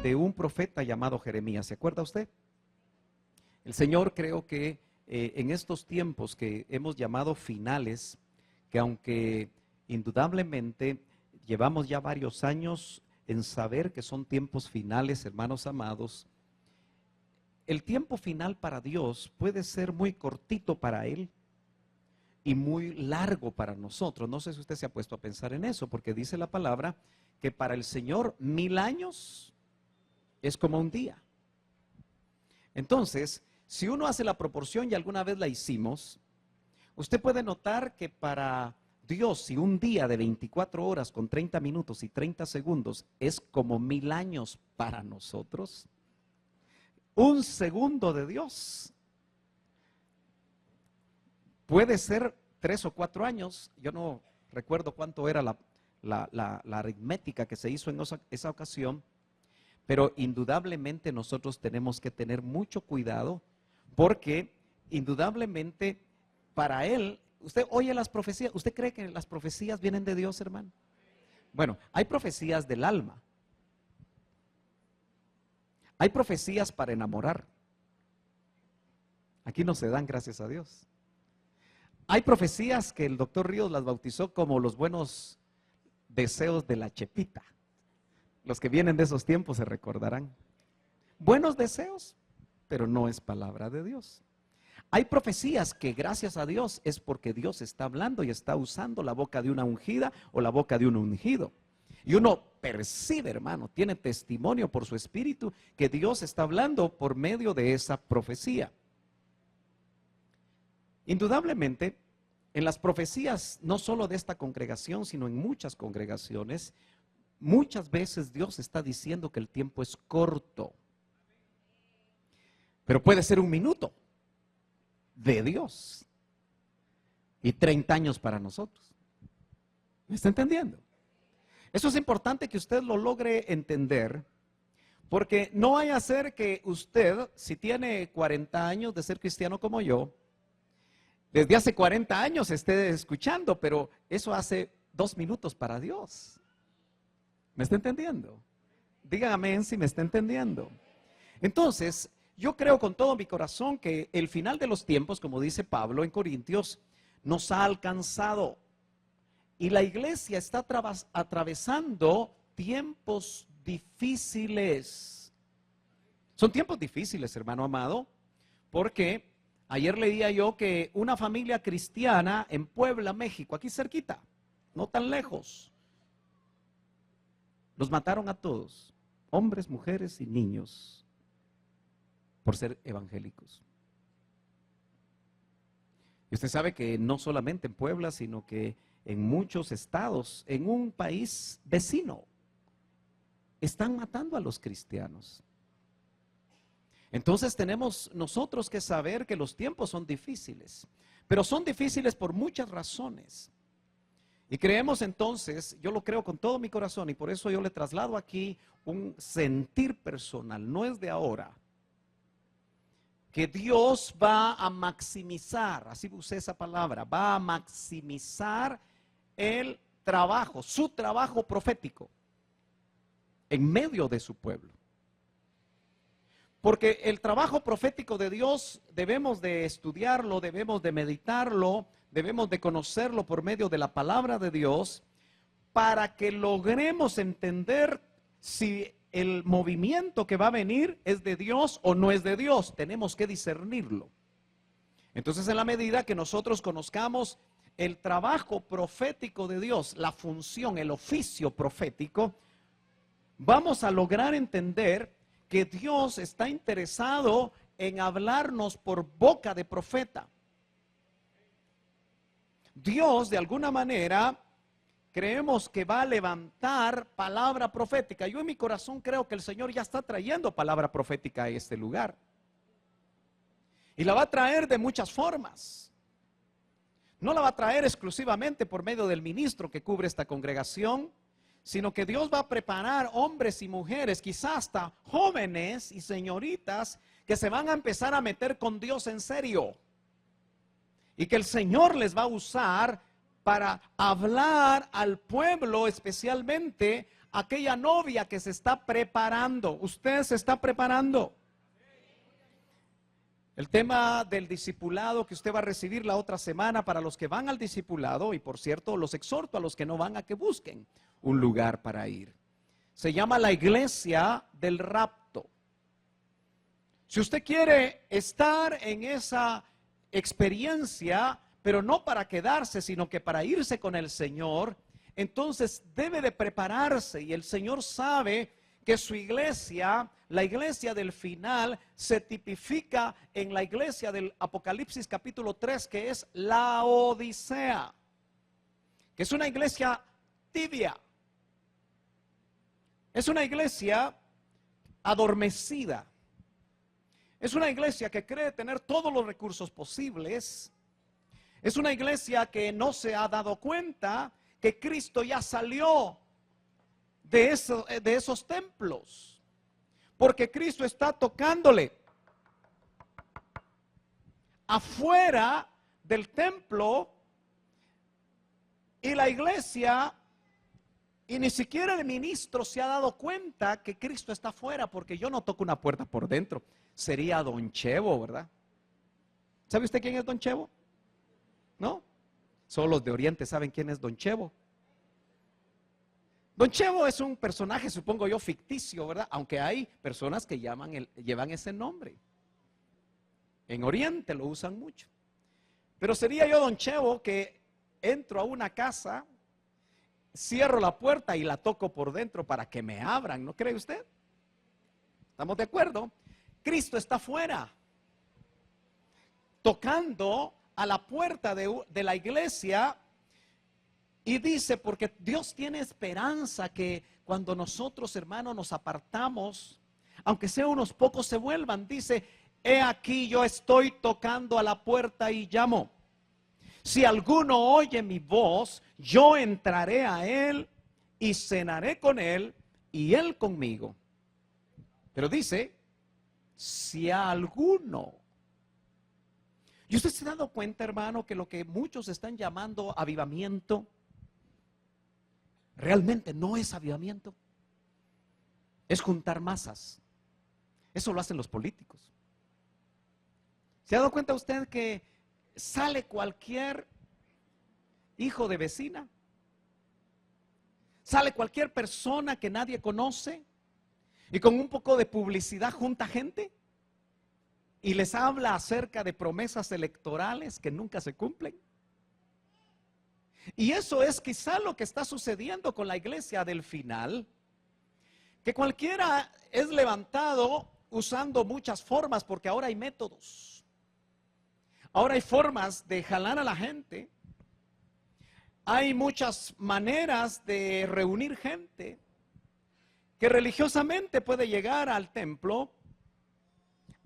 de un profeta llamado Jeremías. ¿Se acuerda usted? El Señor, creo que en estos tiempos que hemos llamado finales, que aunque indudablemente llevamos ya varios años en saber que son tiempos finales, hermanos amados, el tiempo final para Dios puede ser muy cortito para Él y muy largo para nosotros. No sé si usted se ha puesto a pensar en eso, porque dice la palabra que para el Señor 1000 años es como un día. Entonces, si uno hace la proporción, y alguna vez la hicimos, usted puede notar que para Dios, si un día de 24 horas con 30 minutos y 30 segundos es como 1000 años para nosotros, un segundo de Dios puede ser 3 o 4 años. Yo no recuerdo cuánto era la aritmética que se hizo en esa ocasión, pero indudablemente nosotros tenemos que tener mucho cuidado, porque indudablemente para Él, usted oye las profecías, ¿usted cree que las profecías vienen de Dios, hermano? Bueno, hay profecías del alma. Hay profecías para enamorar. Aquí no se dan, gracias a Dios. Hay profecías que el doctor Ríos las bautizó como los buenos deseos de la Chepita. Los que vienen de esos tiempos se recordarán. Buenos deseos, pero no es palabra de Dios. Hay profecías que gracias a Dios es porque Dios está hablando y está usando la boca de una ungida o la boca de un ungido. Y uno percibe, hermano, tiene testimonio por su espíritu que Dios está hablando por medio de esa profecía. Indudablemente, en las profecías, no solo de esta congregación, sino en muchas congregaciones, muchas veces Dios está diciendo que el tiempo es corto. Pero puede ser 1 minuto de Dios y 30 años para nosotros. ¿Me está entendiendo? Eso es importante que usted lo logre entender, porque no vaya a ser que usted, si tiene 40 años de ser cristiano como yo, desde hace 40 años esté escuchando, pero eso hace 2 minutos para Dios. ¿Me está entendiendo? Dígame si me está entendiendo. Entonces, yo creo con todo mi corazón que el final de los tiempos, como dice Pablo en Corintios, nos ha alcanzado. Y la iglesia está atravesando tiempos difíciles. Son tiempos difíciles, hermano amado, porque ayer leía yo que una familia cristiana en Puebla, México, aquí cerquita, no tan lejos, los mataron a todos, hombres, mujeres y niños, por ser evangélicos. Y usted sabe que no solamente en Puebla, sino que en muchos estados, en un país vecino, están matando a los cristianos. Entonces tenemos nosotros que saber que los tiempos son difíciles, pero son difíciles por muchas razones. Y creemos entonces, yo lo creo con todo mi corazón, y por eso yo le traslado aquí un sentir personal, no es de ahora, que Dios va a maximizar, así usé esa palabra, va a maximizar el trabajo, su trabajo profético en medio de su pueblo. Porque el trabajo profético de Dios debemos de estudiarlo, debemos de meditarlo, debemos de conocerlo por medio de la palabra de Dios, para que logremos entender si el movimiento que va a venir es de Dios o no es de Dios. Tenemos que discernirlo. Entonces, en la medida que nosotros conozcamos el trabajo profético de Dios, la función, el oficio profético, vamos a lograr entender que Dios está interesado en hablarnos por boca de profeta. Dios, de alguna manera, creemos que va a levantar palabra profética. Yo en mi corazón creo que el Señor ya está trayendo palabra profética a este lugar. Y la va a traer de muchas formas. No la va a traer exclusivamente por medio del ministro que cubre esta congregación, sino que Dios va a preparar hombres y mujeres, quizás hasta jóvenes y señoritas, que se van a empezar a meter con Dios en serio. Y que el Señor les va a usar para hablar al pueblo, especialmente aquella novia que se está preparando. Usted se está preparando. El tema del discipulado que usted va a recibir la otra semana para los que van al discipulado, y por cierto, los exhorto a los que no van a que busquen un lugar para ir. Se llama la iglesia del rapto. Si usted quiere estar en esa experiencia, pero no para quedarse, sino que para irse con el Señor, entonces debe de prepararse, y el Señor sabe que su iglesia, la iglesia del final, se tipifica en la iglesia del Apocalipsis capítulo 3, que es la Odisea, que es una iglesia tibia, es una iglesia adormecida, es una iglesia que cree tener todos los recursos posibles, es una iglesia que no se ha dado cuenta que Cristo ya salió de esos templos, porque Cristo está tocándole afuera del templo, y la iglesia, y ni siquiera el ministro se ha dado cuenta que Cristo está afuera, porque yo no toco una puerta por dentro. Sería Don Chevo, ¿verdad? ¿Sabe usted quién es Don Chevo? ¿No? Solo los de Oriente saben quién es Don Chevo. Don Chevo es un personaje, supongo yo, ficticio, ¿verdad? Aunque hay personas que llevan ese nombre. En Oriente lo usan mucho. Pero sería yo Don Chevo que entro a una casa, cierro la puerta y la toco por dentro para que me abran, ¿no cree usted? ¿Estamos de acuerdo? Cristo está afuera, tocando a la puerta de la iglesia. Y dice, porque Dios tiene esperanza que cuando nosotros, hermanos, nos apartamos, aunque sea unos pocos se vuelvan, dice, he aquí yo estoy tocando a la puerta y llamo. Si alguno oye mi voz, yo entraré a él y cenaré con él y él conmigo. Pero dice, si a alguno. ¿Y usted se ha dado cuenta, hermano, que lo que muchos están llamando avivamiento realmente no es avivamiento? Es juntar masas. Eso lo hacen los políticos. ¿Se ha dado cuenta usted que sale cualquier hijo de vecina? Sale cualquier persona que nadie conoce y con un poco de publicidad junta gente y les habla acerca de promesas electorales que nunca se cumplen. Y eso es quizá lo que está sucediendo con la iglesia del final, que cualquiera es levantado usando muchas formas, porque ahora hay métodos, ahora hay formas de jalar a la gente, hay muchas maneras de reunir gente que religiosamente puede llegar al templo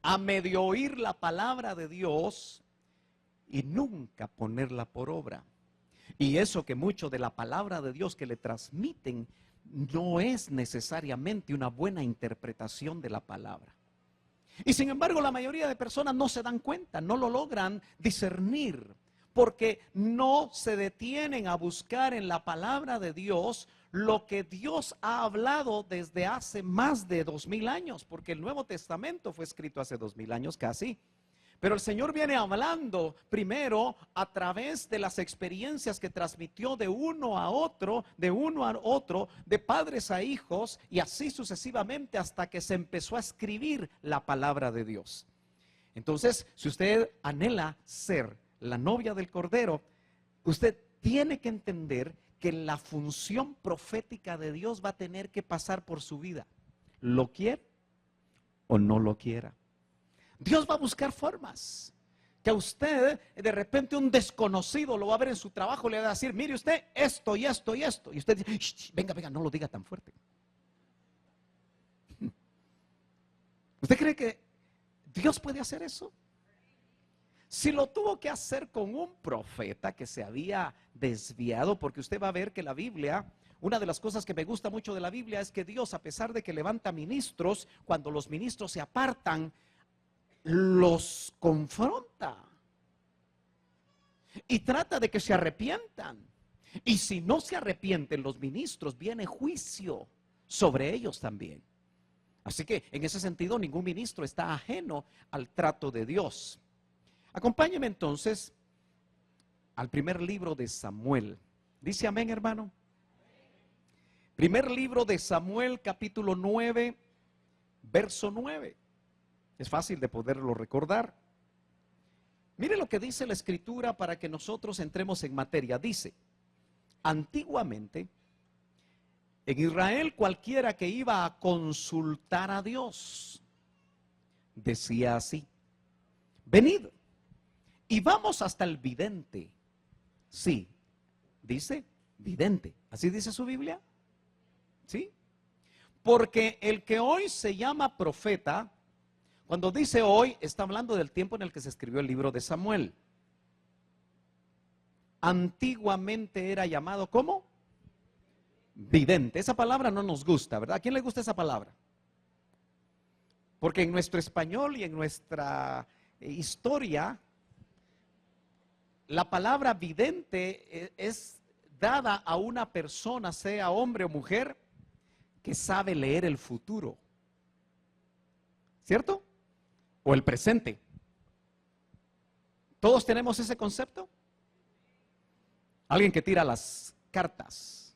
a medio oír la palabra de Dios y nunca ponerla por obra. Y eso que mucho de la palabra de Dios que le transmiten no es necesariamente una buena interpretación de la palabra. Y sin embargo la mayoría de personas no se dan cuenta, no lo logran discernir, porque no se detienen a buscar en la palabra de Dios lo que Dios ha hablado desde hace más de 2000 años, porque el Nuevo Testamento fue escrito hace 2000 años casi. Pero el Señor viene hablando primero a través de las experiencias que transmitió de uno a otro, de padres a hijos, y así sucesivamente hasta que se empezó a escribir la palabra de Dios. Entonces, si usted anhela ser la novia del Cordero, usted tiene que entender que la función profética de Dios va a tener que pasar por su vida. ¿Lo quiere o no lo quiera? Dios va a buscar formas que a usted de repente un desconocido lo va a ver en su trabajo, le va a decir, mire usted esto y esto y esto, y usted dice, shh, venga, no lo diga tan fuerte. ¿Usted cree que Dios puede hacer eso? Si lo tuvo que hacer con un profeta que se había desviado, porque usted va a ver que la Biblia, una de las cosas que me gusta mucho de la Biblia es que Dios, a pesar de que levanta ministros, cuando los ministros se apartan, los confronta. y trata de que se arrepientan. Y si no se arrepienten los ministros, viene juicio sobre ellos también. Así que en ese sentido ningún ministro está ajeno al trato de Dios. Acompáñeme entonces al primer libro de Samuel. ¿Dice amén, hermano? Primer libro de Samuel, capítulo 9, verso 9. Es fácil de poderlo recordar. Mire lo que dice la escritura para que nosotros entremos en materia. Dice: antiguamente, en Israel cualquiera que iba a consultar a Dios, decía así: venid y vamos hasta el vidente. Sí, dice vidente. ¿Así dice su Biblia? ¿Sí? Porque el que hoy se llama profeta, cuando dice hoy, está hablando del tiempo en el que se escribió el libro de Samuel. Antiguamente era llamado ¿cómo? Vidente. Esa palabra no nos gusta, ¿verdad? ¿A quién le gusta esa palabra? Porque en nuestro español y en nuestra historia, la palabra vidente es dada a una persona, sea hombre o mujer, que sabe leer el futuro. ¿Cierto? O el presente. ¿Todos tenemos ese concepto? Alguien que tira las cartas.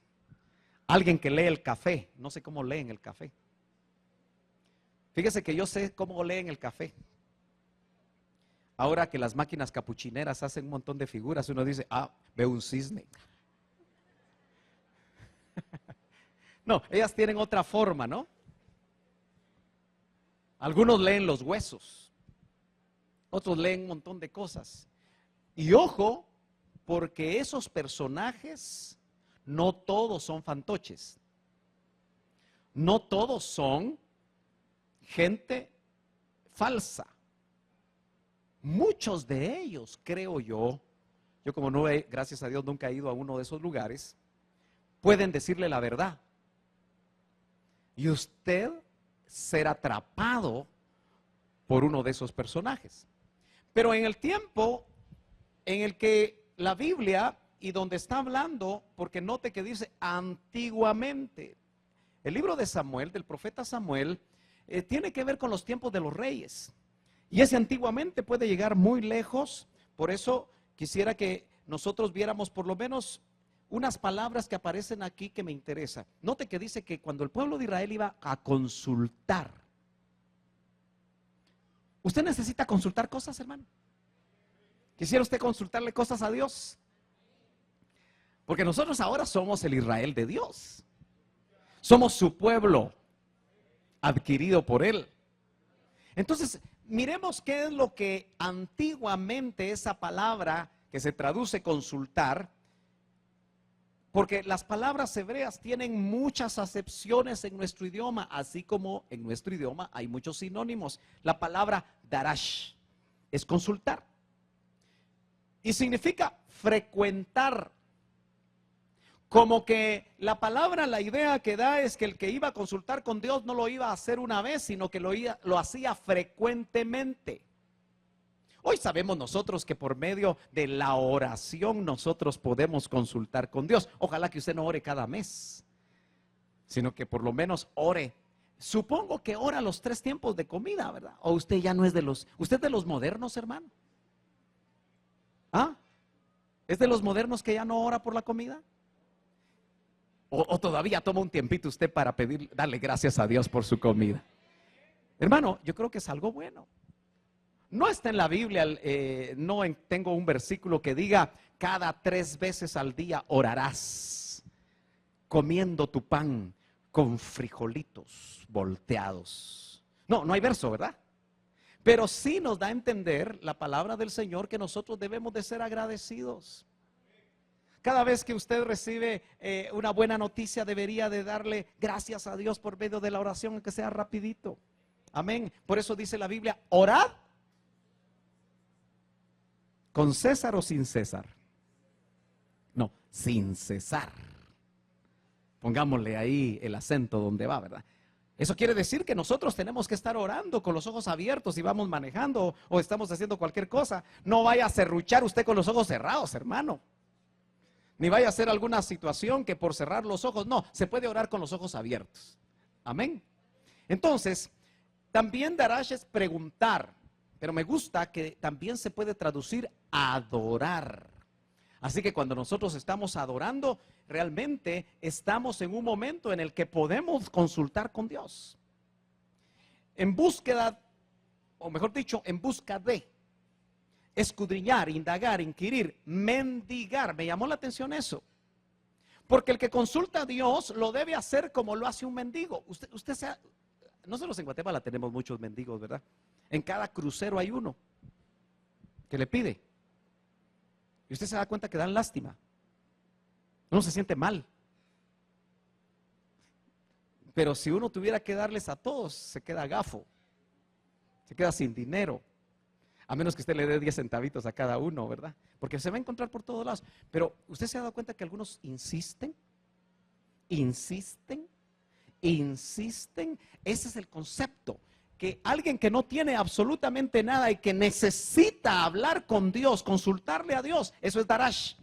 Alguien que lee el café. No sé cómo leen el café. Fíjese que yo sé cómo leen el café. Ahora que las máquinas capuchineras hacen un montón de figuras, uno dice, veo un cisne. No, ellas tienen otra forma, ¿no? Algunos leen los huesos, otros leen un montón de cosas. Y ojo, porque esos personajes no todos son fantoches. No todos son gente falsa. Muchos de ellos, creo yo como no he, gracias a Dios, nunca he ido a uno de esos lugares, pueden decirle la verdad. Y usted ser atrapado por uno de esos personajes. Pero en el tiempo en el que la Biblia y donde está hablando, porque note que dice antiguamente, el libro de Samuel, del profeta Samuel, tiene que ver con los tiempos de los reyes. Y ese antiguamente puede llegar muy lejos. Por eso quisiera que nosotros viéramos por lo menos unas palabras que aparecen aquí que me interesan. Note que dice que cuando el pueblo de Israel iba a consultar. ¿Usted necesita consultar cosas, hermano? ¿Quisiera usted consultarle cosas a Dios? Porque nosotros ahora somos el Israel de Dios. Somos su pueblo adquirido por Él. Entonces, miremos qué es lo que antiguamente esa palabra que se traduce consultar, porque las palabras hebreas tienen muchas acepciones en nuestro idioma, así como en nuestro idioma hay muchos sinónimos. La palabra darash es consultar y significa frecuentar. Como que la palabra, la idea que da es que el que iba a consultar con Dios no lo iba a hacer una vez, sino que lo hacía frecuentemente. Hoy sabemos nosotros que por medio de la oración nosotros podemos consultar con Dios. Ojalá que usted no ore cada mes, sino que por lo menos ore. Supongo que ora los 3 tiempos de comida, ¿verdad? O usted ya no es usted es de los modernos, hermano. ¿Es de los modernos que ya no ora por la comida? O todavía toma un tiempito usted para darle gracias a Dios por su comida. Hermano, yo creo que es algo bueno. No está en la Biblia, tengo un versículo que diga cada 3 veces al día orarás, comiendo tu pan con frijolitos volteados. No hay verso, ¿verdad? Pero sí nos da a entender la palabra del Señor que nosotros debemos de ser agradecidos. Cada vez que usted recibe una buena noticia, debería de darle gracias a Dios por medio de la oración, aunque sea rapidito. Amén. Por eso dice la Biblia, orad con César o sin César. No, sin cesar. Pongámosle ahí el acento donde va, ¿verdad? Eso quiere decir que nosotros tenemos que estar orando con los ojos abiertos y vamos manejando o estamos haciendo cualquier cosa. No vaya a serruchar usted con los ojos cerrados, hermano. Ni vaya a ser alguna situación que por cerrar los ojos, no, se puede orar con los ojos abiertos. Amén. Entonces, también darash es preguntar, pero me gusta que también se puede traducir adorar. Así que cuando nosotros estamos adorando, realmente estamos en un momento en el que podemos consultar con Dios. En búsqueda, o mejor dicho, en busca de, escudriñar, indagar, inquirir, mendigar. Me llamó la atención eso. Porque el que consulta a Dios lo debe hacer como lo hace un mendigo. Nosotros en Guatemala tenemos muchos mendigos, ¿verdad? En cada crucero hay uno que le pide. Y usted se da cuenta que dan lástima. Uno se siente mal. Pero si uno tuviera que darles a todos, se queda gafo. Se queda sin dinero. A menos que usted le dé 10 centavitos a cada uno, ¿verdad? Porque se va a encontrar por todos lados. Pero usted se ha dado cuenta que algunos insisten. Ese es el concepto. Que alguien que no tiene absolutamente nada y que necesita hablar con Dios, consultarle a Dios, eso es darash.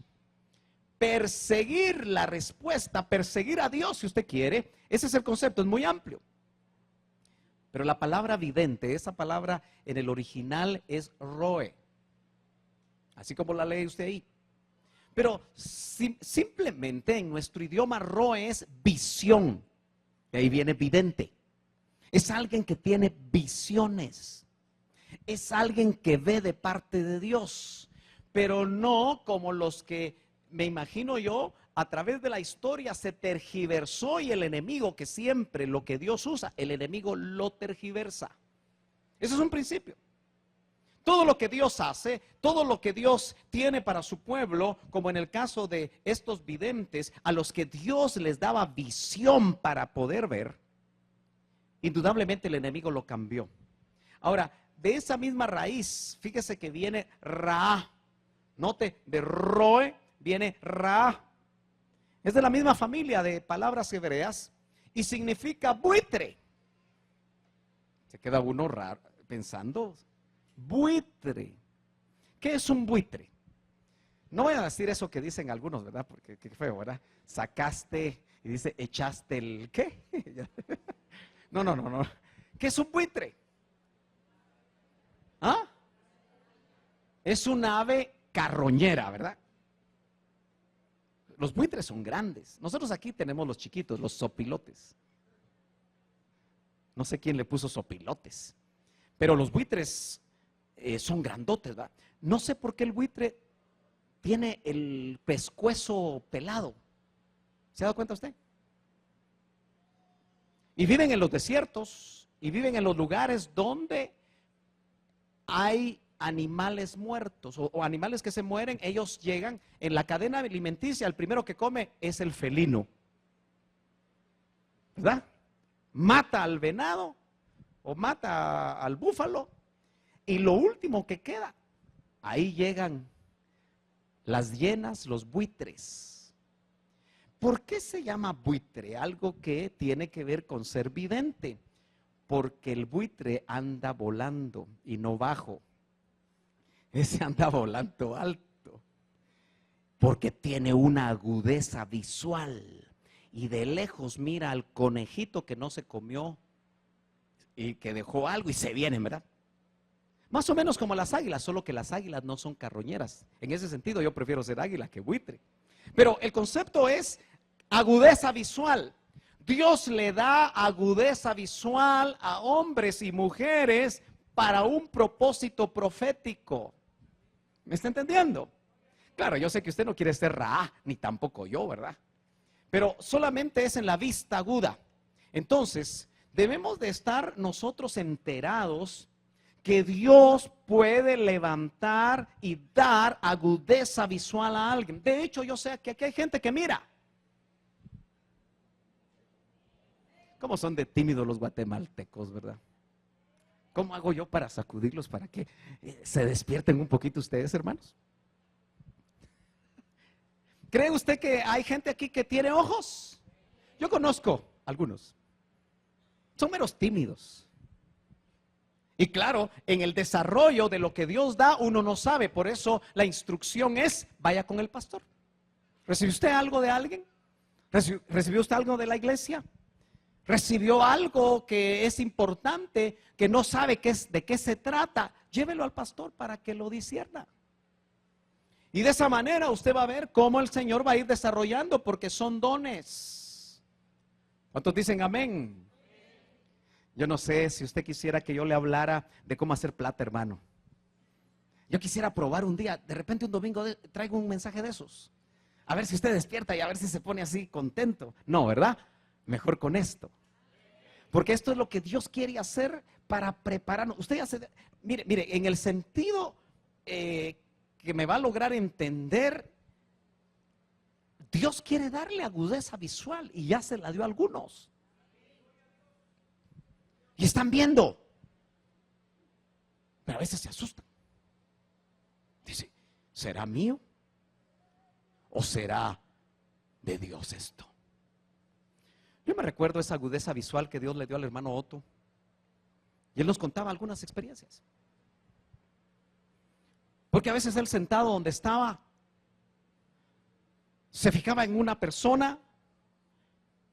Perseguir la respuesta, perseguir a Dios si usted quiere, ese es el concepto, es muy amplio. Pero la palabra vidente, esa palabra en el original es roe, así como la lee usted ahí. Pero simplemente en nuestro idioma roe es visión, de ahí viene vidente. Es alguien que tiene visiones, es alguien que ve de parte de Dios, pero no como los que, me imagino yo, a través de la historia se tergiversó y el enemigo, que siempre lo que Dios usa, el enemigo lo tergiversa. Eso es un principio. Todo lo que Dios hace, todo lo que Dios tiene para su pueblo, como en el caso de estos videntes, a los que Dios les daba visión para poder ver, indudablemente el enemigo lo cambió. Ahora, de esa misma raíz, fíjese que viene Ra. Note, de Roe viene Ra. Es de la misma familia de palabras hebreas y significa buitre. Se queda uno raro pensando, buitre. ¿Qué es un buitre? No voy a decir eso que dicen algunos, ¿verdad? Porque qué feo, ¿verdad? Sacaste y dice, echaste el ¿qué? No. ¿Qué es un buitre? ¿Ah? Es un ave carroñera, ¿verdad? Los buitres son grandes. Nosotros aquí tenemos los chiquitos, los sopilotes. No sé quién le puso sopilotes, pero los buitres son grandotes, ¿verdad? No sé por qué el buitre tiene el pescuezo pelado. ¿Se ha dado cuenta usted? Y viven en los desiertos y viven en los lugares donde hay animales muertos o animales que se mueren. Ellos llegan en la cadena alimenticia, el primero que come es el felino, ¿verdad? Mata al venado o mata al búfalo y lo último que queda, ahí llegan las hienas, los buitres. ¿Por qué se llama buitre? Algo que tiene que ver con ser vidente, porque el buitre anda volando y no bajo. Ese anda volando alto, porque tiene una agudeza visual y de lejos mira al conejito que no se comió y que dejó algo y se viene, ¿verdad? Más o menos como las águilas, solo que las águilas no son carroñeras. En ese sentido yo prefiero ser águila que buitre. Pero el concepto es agudeza visual. Dios le da agudeza visual a hombres y mujeres para un propósito profético. ¿Me está entendiendo? Claro, yo sé que usted no quiere ser Ra, ni tampoco yo, ¿verdad? Pero solamente es en la vista aguda. Entonces, debemos de estar nosotros enterados que Dios puede levantar y dar agudeza visual a alguien. De hecho, yo sé que aquí hay gente que mira. ¿Cómo son de tímidos los guatemaltecos, verdad? ¿Cómo hago yo para sacudirlos para que se despierten un poquito ustedes, hermanos? ¿Cree usted que hay gente aquí que tiene ojos? Yo conozco algunos. son meros tímidos. Y claro, en el desarrollo de lo que Dios da, uno no sabe. Por eso la instrucción es, vaya con el pastor. ¿Recibió usted algo de alguien? ¿Recibió usted algo de la iglesia? ¿Recibió algo que es importante, que no sabe de qué se trata? Llévelo al pastor para que lo discierna. Y de esa manera usted va a ver cómo el Señor va a ir desarrollando, porque son dones. ¿Cuántos dicen amén? Yo no sé si usted quisiera que yo le hablara de cómo hacer plata, hermano. Yo quisiera probar un día, de repente un domingo traigo un mensaje de esos. A ver si usted despierta y a ver si se pone así contento. No, ¿verdad? Mejor con esto. Porque esto es lo que Dios quiere hacer para prepararnos. Usted ya mire, en el sentido que me va a lograr entender, Dios quiere darle agudeza visual y ya se la dio a algunos. Y están viendo, pero a veces se asustan. Dice, ¿será mío o será de Dios esto? Yo me recuerdo esa agudeza visual que Dios le dio al hermano Otto. Y él nos contaba algunas experiencias. Porque a veces él sentado donde estaba, se fijaba en una persona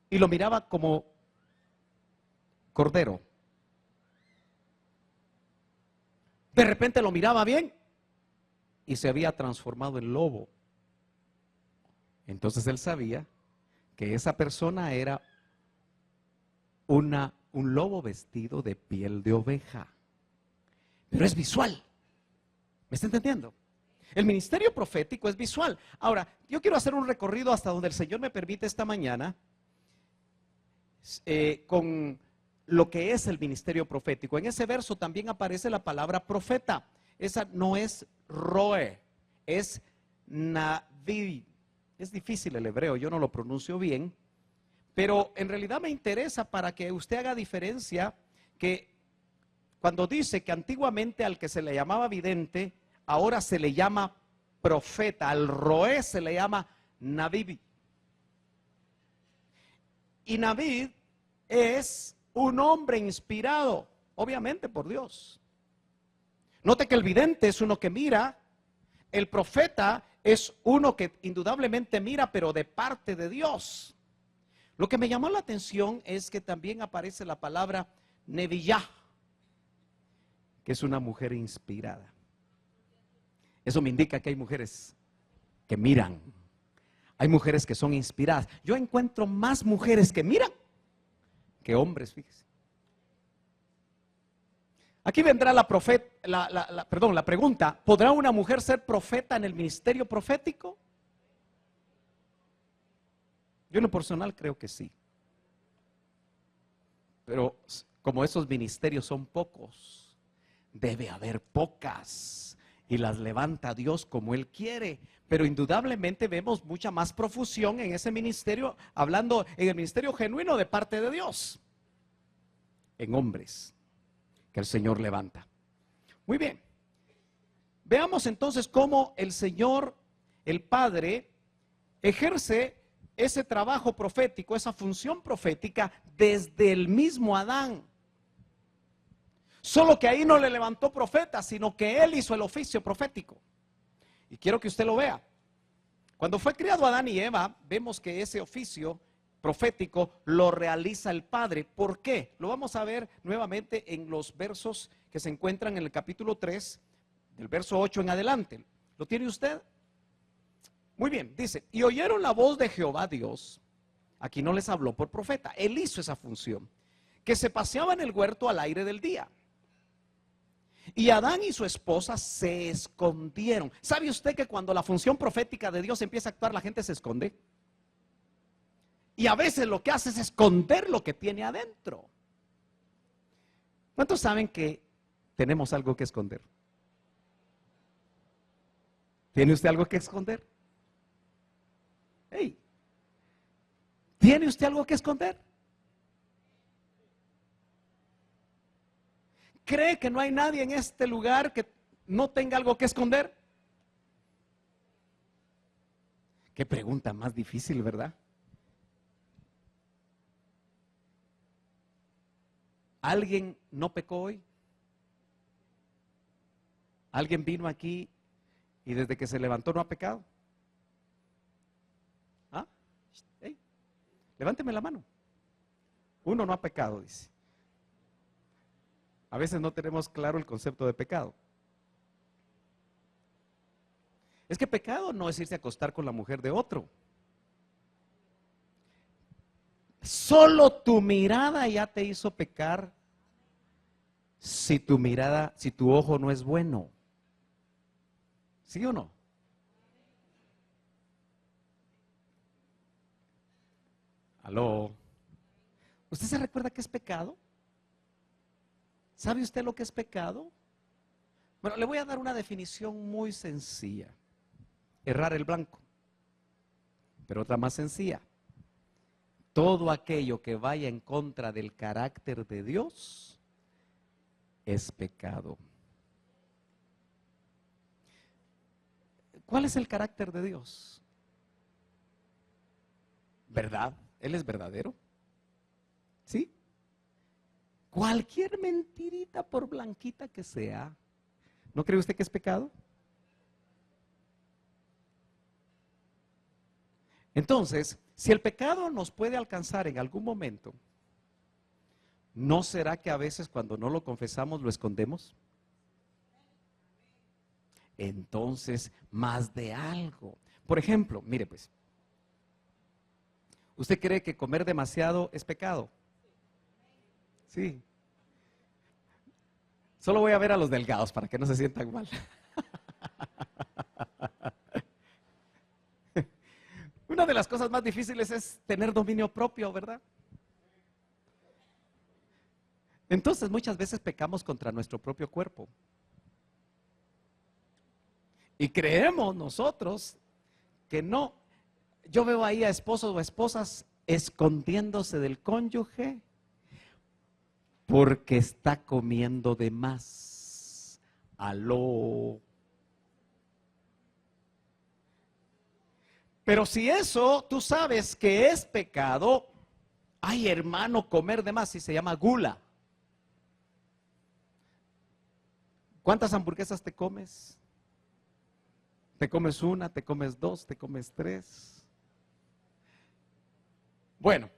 y lo miraba como cordero. De repente lo miraba bien y se había transformado en lobo. Entonces él sabía que esa persona era un lobo vestido de piel de oveja. Pero es visual. ¿Me está entendiendo? El ministerio profético es visual. Ahora, yo quiero hacer un recorrido hasta donde el Señor me permite esta mañana con lo que es el ministerio profético. En ese verso también aparece la palabra profeta. Esa no es roe, es naví. Es difícil el hebreo, yo no lo pronuncio bien, pero en realidad me interesa para que usted haga diferencia que cuando dice que antiguamente al que se le llamaba vidente, ahora se le llama profeta, al roé se le llama naví. Y Naví es un hombre inspirado, obviamente por Dios. Note que el vidente es uno que mira, el profeta es uno que indudablemente mira, pero de parte de Dios. Lo que me llamó la atención es que también aparece la palabra Nevillá, que es una mujer inspirada. Eso me indica que hay mujeres que miran. Hay mujeres que son inspiradas. Yo encuentro más mujeres que miran que hombres, fíjese. Aquí vendrá la pregunta, ¿podrá una mujer ser profeta en el ministerio profético? Yo en lo personal creo que sí. Pero como esos ministerios son pocos, debe haber pocas y las levanta Dios como Él quiere. Pero indudablemente vemos mucha más profusión en ese ministerio, hablando en el ministerio genuino de parte de Dios, en hombres que el Señor levanta. Muy bien. Veamos entonces cómo el Señor, el Padre, ejerce ese trabajo profético, esa función profética desde el mismo Adán. Solo que ahí no le levantó profeta, sino que él hizo el oficio profético. Y quiero que usted lo vea. Cuando fue creado Adán y Eva, vemos que ese oficio profético lo realiza el Padre. ¿Por qué? Lo vamos a ver nuevamente en los versos que se encuentran en el capítulo 3, del verso 8 en adelante. ¿Lo tiene usted? Muy bien, dice, y oyeron la voz de Jehová Dios. Aquí no les habló por profeta, él hizo esa función, que se paseaba en el huerto al aire del día. Y Adán y su esposa se escondieron. ¿Sabe usted que cuando la función profética de Dios empieza a actuar, la gente se esconde? Y a veces lo que hace es esconder lo que tiene adentro. ¿Cuántos saben que tenemos algo que esconder? ¿Tiene usted algo que esconder? Hey, ¿tiene usted algo que esconder? ¿Cree que no hay nadie en este lugar que no tenga algo que esconder? Qué pregunta más difícil, ¿verdad? ¿Alguien no pecó hoy? ¿Alguien vino aquí y desde que se levantó no ha pecado? ¿Ah? Hey, levánteme la mano. Uno no ha pecado, dice. A veces no tenemos claro el concepto de pecado. Es que pecado no es irse a acostar con la mujer de otro. Solo tu mirada ya te hizo pecar si tu mirada, si tu ojo no es bueno. ¿Sí o no? Aló. ¿Usted se recuerda qué es pecado? ¿Sabe usted lo que es pecado? Bueno, le voy a dar una definición muy sencilla. Errar el blanco. Pero otra más sencilla. Todo aquello que vaya en contra del carácter de Dios es pecado. ¿Cuál es el carácter de Dios? ¿Verdad? ¿Él es verdadero? ¿Sí? Cualquier mentirita, por blanquita que sea, ¿no cree usted que es pecado? Entonces, si el pecado nos puede alcanzar en algún momento, ¿no será que a veces cuando no lo confesamos lo escondemos? Entonces, más de algo. Por ejemplo, mire pues, ¿usted cree que comer demasiado es pecado? Sí. Solo voy a ver a los delgados para que no se sientan mal. Una de las cosas más difíciles es tener dominio propio, ¿verdad? Entonces muchas veces pecamos contra nuestro propio cuerpo. Y creemos nosotros que no. Yo veo ahí a esposos o esposas escondiéndose del cónyuge porque está comiendo de más. Aló. Pero si eso tú sabes que es pecado, ay hermano, comer de más, si se llama gula. ¿Cuántas hamburguesas te comes? ¿Te comes una, te comes dos, te comes tres? Bueno,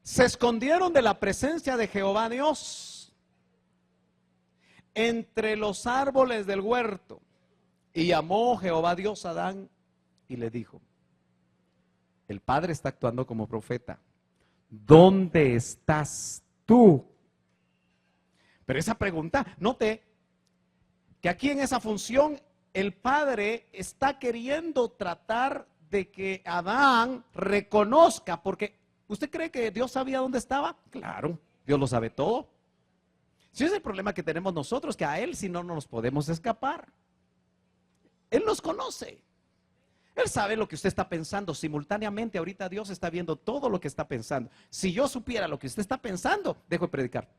se escondieron de la presencia de Jehová Dios entre los árboles del huerto. Y llamó Jehová Dios a Adán y le dijo, el Padre está actuando como profeta, ¿dónde estás tú? Pero esa pregunta, note que aquí en esa función el Padre está queriendo tratar de que Adán reconozca, porque ¿usted cree que Dios sabía dónde estaba? Claro, Dios lo sabe todo. Si ese es el problema que tenemos nosotros, que a Él si no nos podemos escapar. Él nos conoce. Él sabe lo que usted está pensando. Simultáneamente ahorita Dios está viendo todo lo que está pensando. Si yo supiera lo que usted está pensando, dejo de predicar.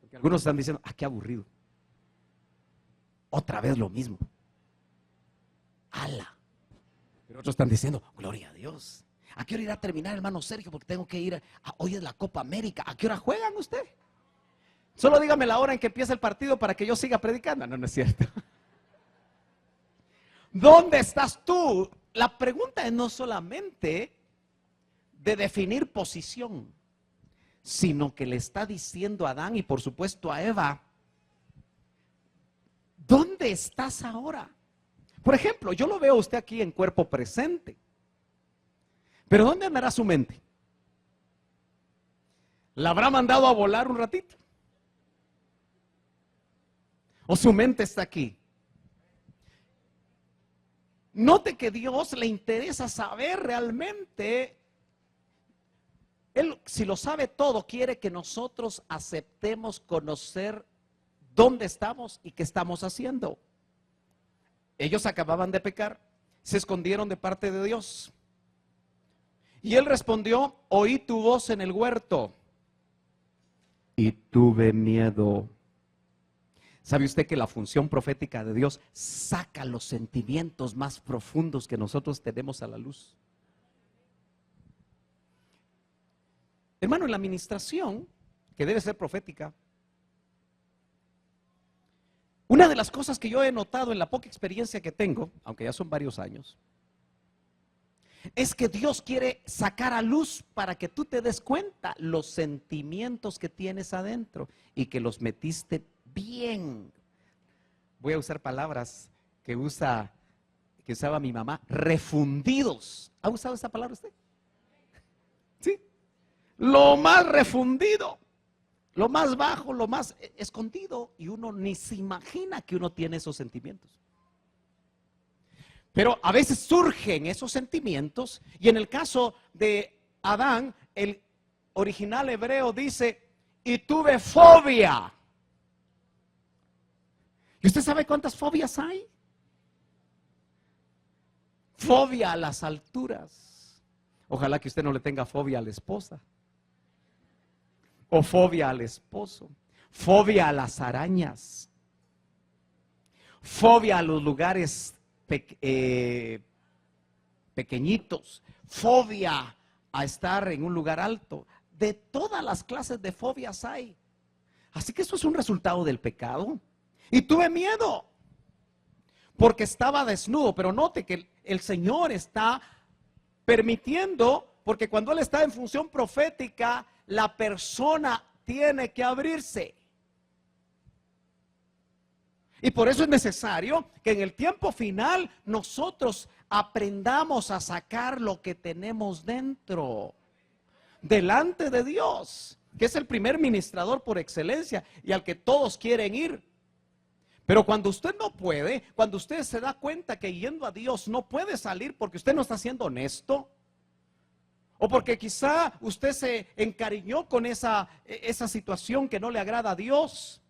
Porque algunos están diciendo, qué aburrido. Otra vez lo mismo. ¡Hala! Pero otros están diciendo, gloria a Dios. ¿A qué hora irá a terminar, hermano Sergio? Porque tengo que ir, hoy es la Copa América. ¿A qué hora juegan usted? Solo dígame la hora en que empieza el partido para que yo siga predicando. No, no es cierto. ¿Dónde estás tú? La pregunta es no solamente de definir posición, sino que le está diciendo a Adán y por supuesto a Eva, ¿dónde estás ahora? Por ejemplo, yo lo veo a usted aquí en cuerpo presente, pero ¿dónde andará su mente? ¿La habrá mandado a volar un ratito? ¿O su mente está aquí? Note que Dios le interesa saber realmente. Él, si lo sabe todo, quiere que nosotros aceptemos conocer dónde estamos y qué estamos haciendo. Ellos acababan de pecar, se escondieron de parte de Dios. Y él respondió, oí tu voz en el huerto y tuve miedo. ¿Sabe usted que la función profética de Dios saca los sentimientos más profundos que nosotros tenemos a la luz? Hermano, en la administración, que debe ser profética, una de las cosas que yo he notado en la poca experiencia que tengo, aunque ya son varios años, es que Dios quiere sacar a luz para que tú te des cuenta los sentimientos que tienes adentro y que los metiste bien. Voy a usar palabras que usaba mi mamá, refundidos. ¿Ha usado esa palabra usted? Sí. Lo más refundido, lo más bajo, lo más escondido, y uno ni se imagina que uno tiene esos sentimientos. Pero a veces surgen esos sentimientos, y en el caso de Adán, el original hebreo dice, y tuve fobia. ¿Y usted sabe cuántas fobias hay? Fobia a las alturas. Ojalá que usted no le tenga fobia a la esposa. O fobia al esposo. Fobia a las arañas. Fobia a los lugares pequeñitos. Fobia a estar en un lugar alto. De todas las clases de fobias hay. Así que eso es un resultado del pecado. Y tuve miedo porque estaba desnudo. Pero note que el Señor está permitiendo, porque cuando Él está en función profética, la persona tiene que abrirse. Y por eso es necesario que en el tiempo final nosotros aprendamos a sacar lo que tenemos dentro, delante de Dios, que es el primer ministrador por excelencia y al que todos quieren ir. Pero cuando usted no puede, cuando usted se da cuenta que yendo a Dios no puede salir porque usted no está siendo honesto, o porque quizá usted se encariñó con esa situación que no le agrada a Dios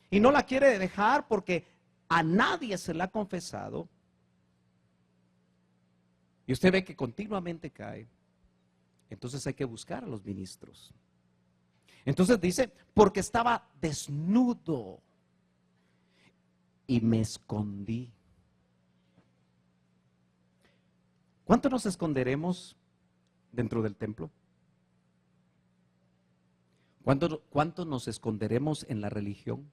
y no la quiere dejar porque a nadie se la ha confesado, y usted ve que continuamente cae, entonces hay que buscar a los ministros. Entonces dice, porque estaba desnudo y me escondí. ¿Cuánto nos esconderemos dentro del templo? ¿Cuánto nos esconderemos en la religión?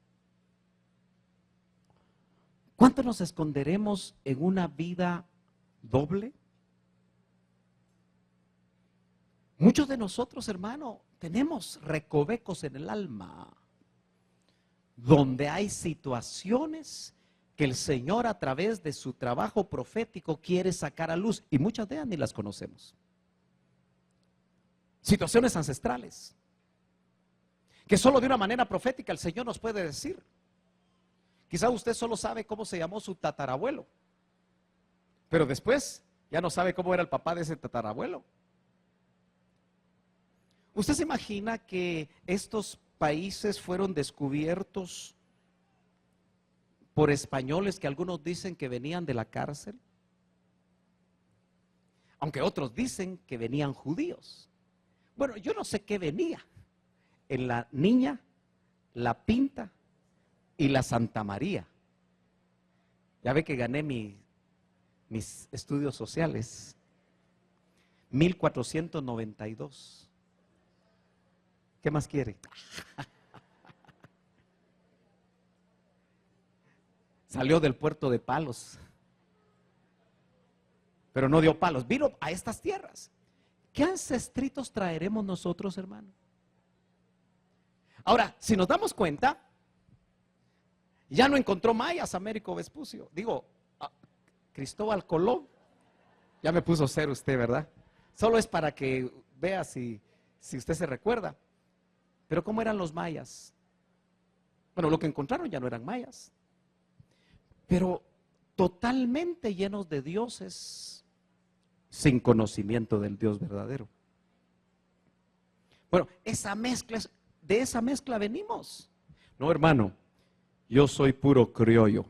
¿Cuánto nos esconderemos en una vida doble? Muchos de nosotros, hermano, tenemos recovecos en el alma, donde hay situaciones que el Señor a través de su trabajo profético quiere sacar a luz, y muchas de ellas ni las conocemos. Situaciones ancestrales que solo de una manera profética el Señor nos puede decir. Quizá usted solo sabe cómo se llamó su tatarabuelo, pero después ya no sabe cómo era el papá de ese tatarabuelo. ¿Usted se imagina que estos países fueron descubiertos por españoles que algunos dicen que venían de la cárcel? Aunque otros dicen que venían judíos. Bueno, yo no sé qué venía en la Niña, la Pinta y la Santa María. Ya ve que gané mis estudios sociales. 1492. ¿Qué más quiere? Salió del puerto de Palos, pero no dio palos, vino a estas tierras. ¿Qué ancestritos traeremos nosotros, hermano? Ahora, si nos damos cuenta, ya no encontró mayas Américo Vespucio. Digo, Cristóbal Colón. Ya me puso cero usted, ¿verdad? Solo es para que vea si usted se recuerda. Pero ¿cómo eran los mayas? Bueno, lo que encontraron ya no eran mayas, pero totalmente llenos de dioses, sin conocimiento del Dios verdadero. Bueno, de esa mezcla venimos. No, hermano, yo soy puro criollo.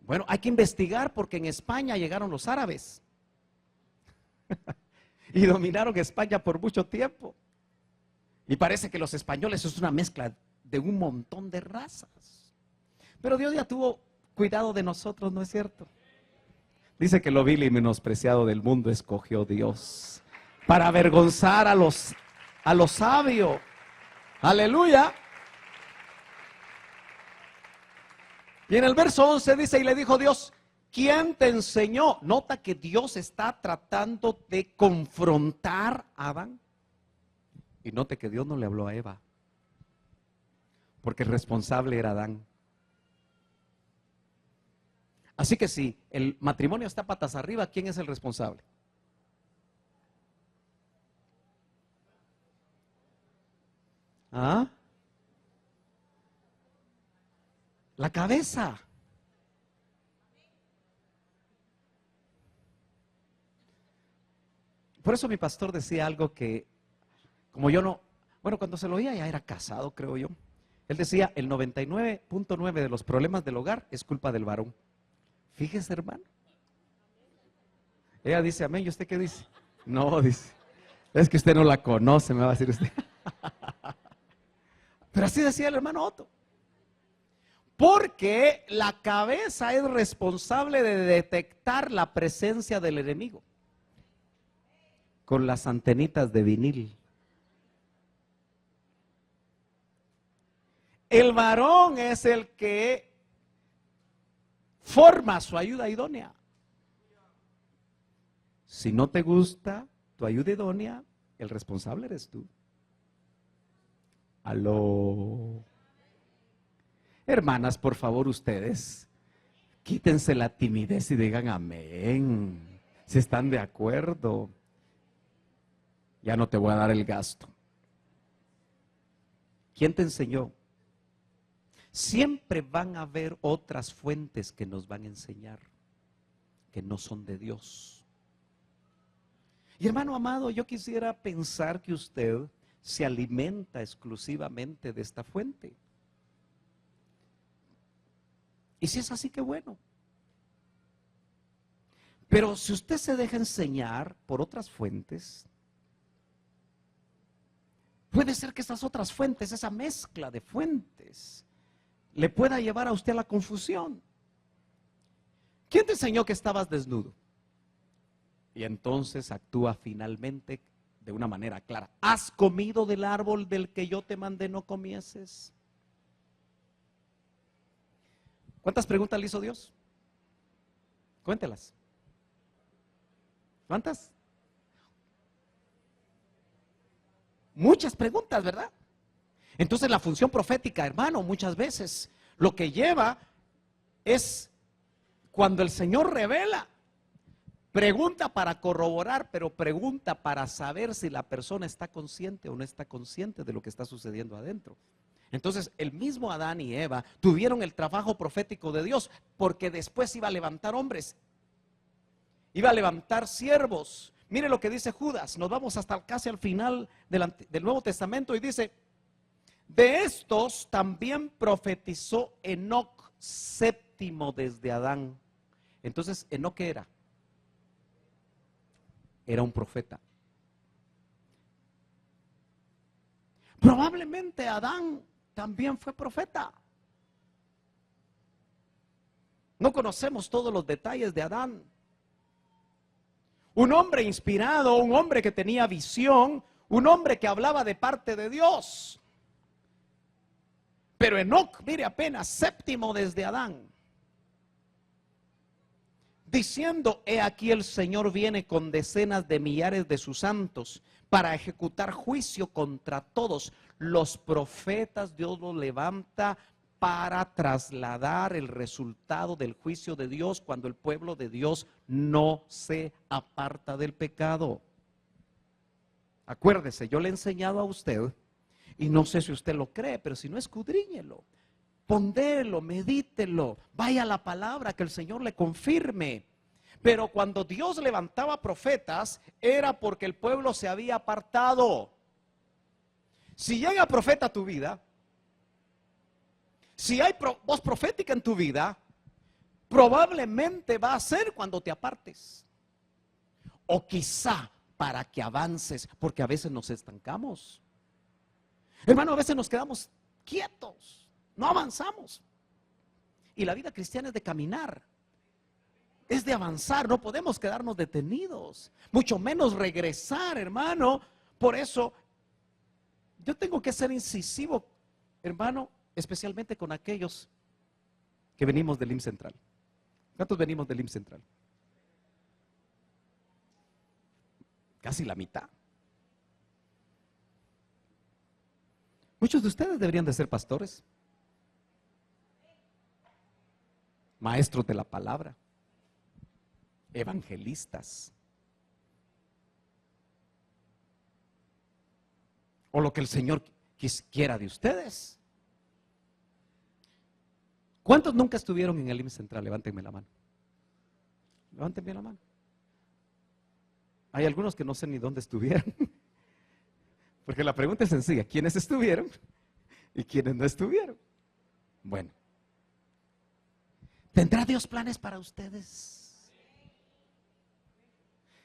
Bueno, hay que investigar porque en España llegaron los árabes y dominaron España por mucho tiempo. Y parece que los españoles es una mezcla de un montón de razas. Pero Dios ya tuvo cuidado de nosotros, ¿no es cierto? Dice que lo vil y menospreciado del mundo escogió Dios para avergonzar a los sabios. Aleluya. Y en el verso 11 dice, y le dijo Dios, ¿quién te enseñó? Nota que Dios está tratando de confrontar a Adán. Y note que Dios no le habló a Eva, porque el responsable era Adán. Así que si el matrimonio está patas arriba, ¿quién es el responsable? ¿Ah? La cabeza. Por eso mi pastor decía algo que, como yo no, bueno, cuando se lo oía ya era casado, creo yo. Él decía, el 99.9 de los problemas del hogar es culpa del varón. Fíjese, hermano. Ella dice, amén, ¿y usted qué dice? No, dice, es que usted no la conoce, me va a decir usted. Pero así decía el hermano Otto. Porque la cabeza es responsable de detectar la presencia del enemigo con las antenitas de vinil. El varón es el que forma su ayuda idónea. Si no te gusta tu ayuda idónea, el responsable eres tú. Aló. Hermanas, por favor, ustedes, quítense la timidez y digan amén. Si están de acuerdo, ya no te voy a dar el gasto. ¿Quién te enseñó? Siempre van a haber otras fuentes que nos van a enseñar, que no son de Dios. Y hermano amado, yo quisiera pensar que usted se alimenta exclusivamente de esta fuente. Y si es así, qué bueno. Pero si usted se deja enseñar por otras fuentes, puede ser que esas otras fuentes, esa mezcla de fuentes, le pueda llevar a usted a la confusión. ¿Quién te enseñó que estabas desnudo? Y entonces actúa finalmente de una manera clara. ¿Has comido del árbol del que yo te mandé no comieses? ¿Cuántas preguntas le hizo Dios? Cuéntelas. ¿Cuántas? Muchas preguntas, ¿verdad? Entonces la función profética, hermano, muchas veces lo que lleva es cuando el Señor revela, pregunta para corroborar, pero pregunta para saber si la persona está consciente o no está consciente de lo que está sucediendo adentro. Entonces el mismo Adán y Eva tuvieron el trabajo profético de Dios, porque después iba a levantar hombres, iba a levantar siervos. Mire lo que dice Judas, nos vamos hasta casi al final del Nuevo Testamento y dice, de estos también profetizó Enoc, séptimo desde Adán. Entonces, ¿Enoc qué era? Era un profeta. Probablemente Adán también fue profeta. No conocemos todos los detalles de Adán. Un hombre inspirado, un hombre que tenía visión, un hombre que hablaba de parte de Dios. Pero Enoc, mire, apenas séptimo desde Adán, diciendo, he aquí el Señor viene con decenas de millares de sus santos para ejecutar juicio contra todos. Los profetas Dios los levanta para trasladar el resultado del juicio de Dios cuando el pueblo de Dios no se aparta del pecado. Acuérdese, yo le he enseñado a usted, y no sé si usted lo cree, pero si no, escudriñelo, pondérelo, medítelo, vaya a la palabra, que el Señor le confirme. Pero cuando Dios levantaba profetas, era porque el pueblo se había apartado. Si llega profeta a tu vida, si hay voz profética en tu vida, probablemente va a ser cuando te apartes. O quizá para que avances, porque a veces nos estancamos. Hermano, a veces nos quedamos quietos, no avanzamos. Y la vida cristiana es de caminar. es de avanzar, no podemos quedarnos detenidos, mucho menos regresar, hermano. Por eso yo tengo que ser incisivo, hermano, especialmente con aquellos que venimos del IMSS Central. ¿Cuántos venimos del IMSS Central? Casi la mitad. Muchos de ustedes deberían de ser pastores, maestros de la palabra, evangelistas, o lo que el Señor quiera de ustedes. ¿Cuántos nunca estuvieron en el IMSS Central? Levántenme la mano. Levántenme la mano. Hay algunos que no sé ni dónde estuvieron. Porque la pregunta es sencilla: ¿quiénes estuvieron y quiénes no estuvieron? Bueno, ¿tendrá Dios planes para ustedes?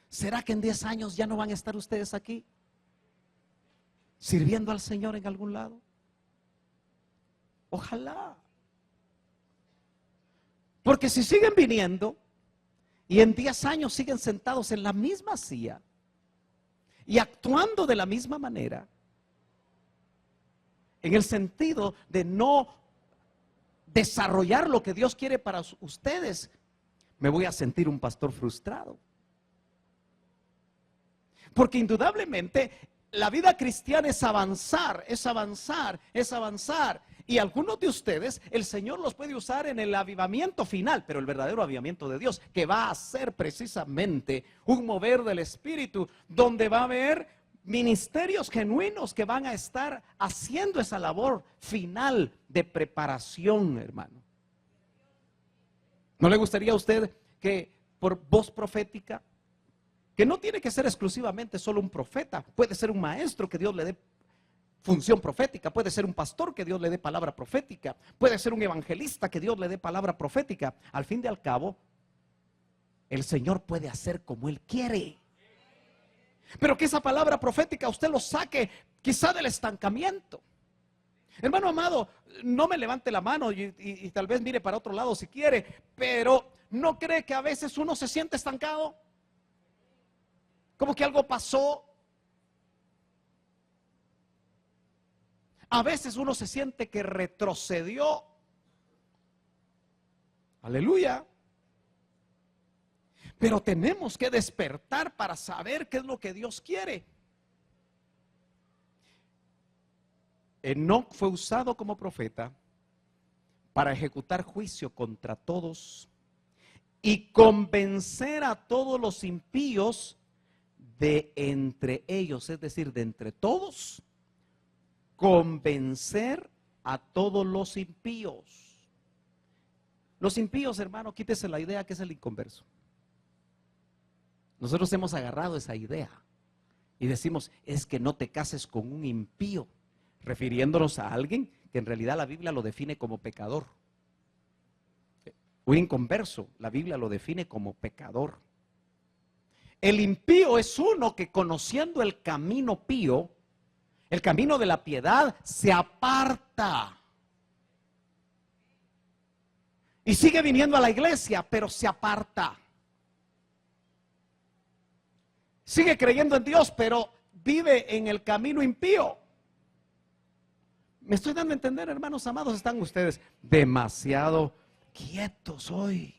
¿Será que en 10 años ya no van a estar ustedes aquí sirviendo al Señor en algún lado? Ojalá. Porque si siguen viniendo y en 10 años siguen sentados en la misma silla y actuando de la misma manera, en el sentido de no desarrollar lo que Dios quiere para ustedes, me voy a sentir un pastor frustrado. Porque indudablemente la vida cristiana es avanzar, es avanzar, es avanzar. Y algunos de ustedes, el Señor los puede usar en el avivamiento final, pero el verdadero avivamiento de Dios, que va a ser precisamente un mover del Espíritu, donde va a haber ministerios genuinos que van a estar haciendo esa labor final de preparación, hermano. ¿No le gustaría a usted que por voz profética, que no tiene que ser exclusivamente solo un profeta, puede ser un maestro que Dios le dé función profética, puede ser un pastor que Dios le dé palabra profética, puede ser un evangelista que Dios le dé palabra profética? Al fin y al cabo, el Señor puede hacer como Él quiere. Pero que esa palabra profética usted lo saque quizá del estancamiento. Hermano amado, no me levante la mano y tal vez mire para otro lado si quiere, pero ¿no cree que a veces uno se siente estancado? Como que algo pasó. A veces uno se siente que retrocedió. Aleluya. Pero tenemos que despertar para saber qué es lo que Dios quiere. Enoc fue usado como profeta para ejecutar juicio contra todos y convencer a todos los impíos de entre ellos, es decir, de entre todos, convencer a todos los impíos. Los impíos, hermano, quítese la idea que es el inconverso. Nosotros hemos agarrado esa idea y decimos, es que no te cases con un impío, refiriéndonos a alguien que en realidad la Biblia lo define como pecador. Un inconverso, la Biblia lo define como pecador. El impío es uno que, conociendo el camino pío, el camino de la piedad, se aparta. Y sigue viniendo a la iglesia, pero se aparta. Sigue creyendo en Dios, pero vive en el camino impío. ¿Me estoy dando a entender, hermanos amados? Están ustedes demasiado quietos hoy.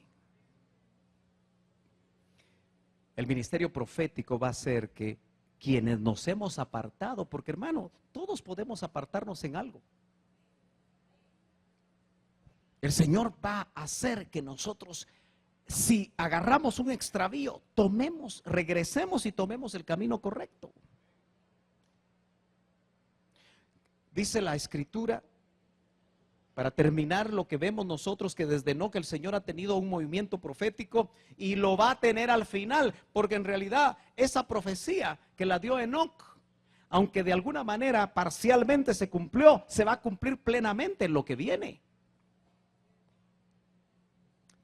El ministerio profético va a ser que quienes nos hemos apartado, porque hermano, todos podemos apartarnos en algo. El Señor va a hacer que nosotros, si agarramos un extravío, regresemos y tomemos el camino correcto. Dice la Escritura, para terminar, lo que vemos nosotros, que desde Enoc el Señor ha tenido un movimiento profético y lo va a tener al final, porque en realidad esa profecía que la dio Enoc, aunque de alguna manera parcialmente se cumplió, se va a cumplir plenamente en lo que viene.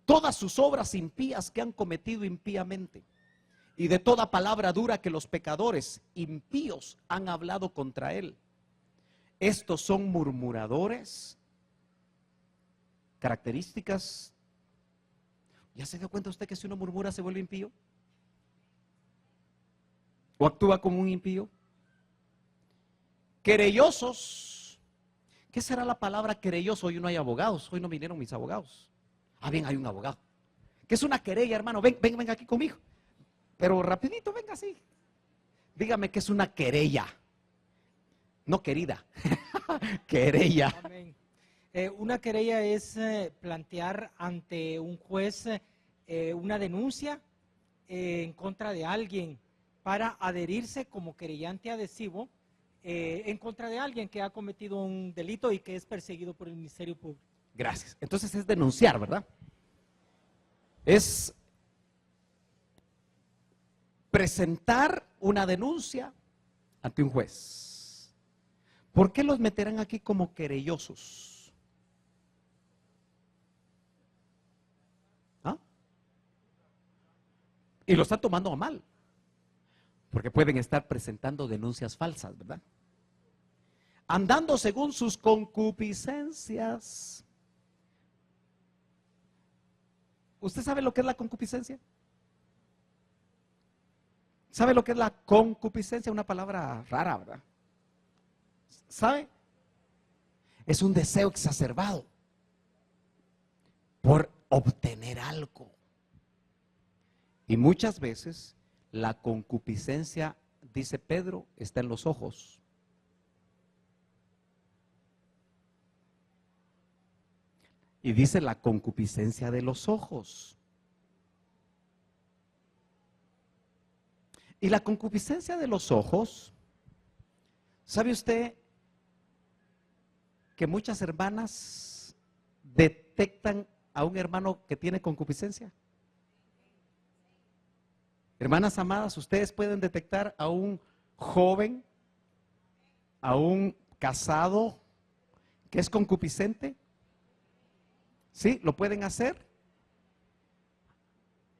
Todas sus obras impías que han cometido impíamente, y de toda palabra dura que los pecadores impíos han hablado contra él. Estos son murmuradores, características ¿Ya se dio cuenta usted que si uno murmura se vuelve impío? ¿O actúa como un impío? Querellosos. ¿Qué será la palabra querelloso? Hoy no hay abogados, hoy no vinieron mis abogados. Ah, bien, hay un abogado. ¿Qué es una querella, hermano? Ven aquí conmigo. Pero rapidito, venga así. Dígame qué es una querella. No querida. Querella. Amén. Una querella es plantear ante un juez una denuncia en contra de alguien para adherirse como querellante adhesivo en contra de alguien que ha cometido un delito y que es perseguido por el Ministerio Público. Gracias. Entonces es denunciar, ¿verdad? Es presentar una denuncia ante un juez. ¿Por qué los meterán aquí como querellosos? ¿Ah? Y lo están tomando a mal, porque pueden estar presentando denuncias falsas, ¿verdad? Andando según sus concupiscencias. ¿Usted sabe lo que es la concupiscencia? ¿Sabe lo que es la concupiscencia? Una palabra rara, ¿verdad? ¿Sabe? Es un deseo exacerbado por obtener algo. Y muchas veces la concupiscencia, dice Pedro, está en los ojos. Y dice la concupiscencia de los ojos. Y la concupiscencia de los ojos, ¿sabe usted que muchas hermanas detectan a un hermano que tiene concupiscencia? Hermanas amadas, ustedes pueden detectar a un joven, a un casado que es concupiscente. ¿Sí? ¿Lo pueden hacer?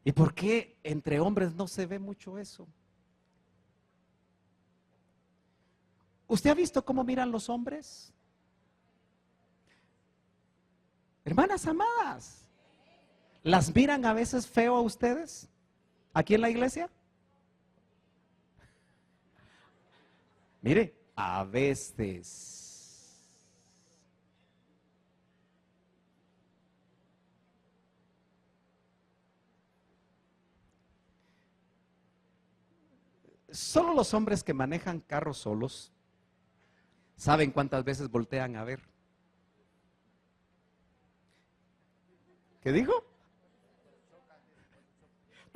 ¿Y por qué entre hombres no se ve mucho eso? ¿Usted ha visto cómo miran los hombres? Hermanas amadas, ¿las miran a veces feo a ustedes aquí en la iglesia? Mire, a veces. Solo los hombres que manejan carros solos saben cuántas veces voltean a ver. ¿Qué dijo?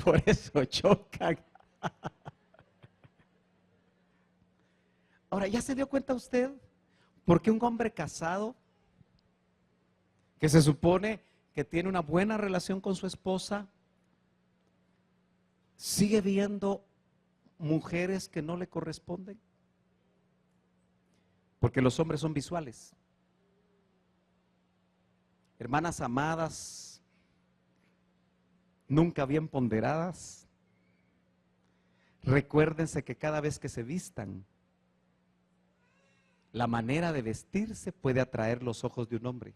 Por eso chocan. Ahora, ¿ya se dio cuenta usted por qué un hombre casado, que se supone que tiene una buena relación con su esposa, sigue viendo mujeres que no le corresponden? Porque los hombres son visuales. Hermanas amadas, nunca bien ponderadas, recuérdense que cada vez que se vistan, la manera de vestirse puede atraer los ojos de un hombre.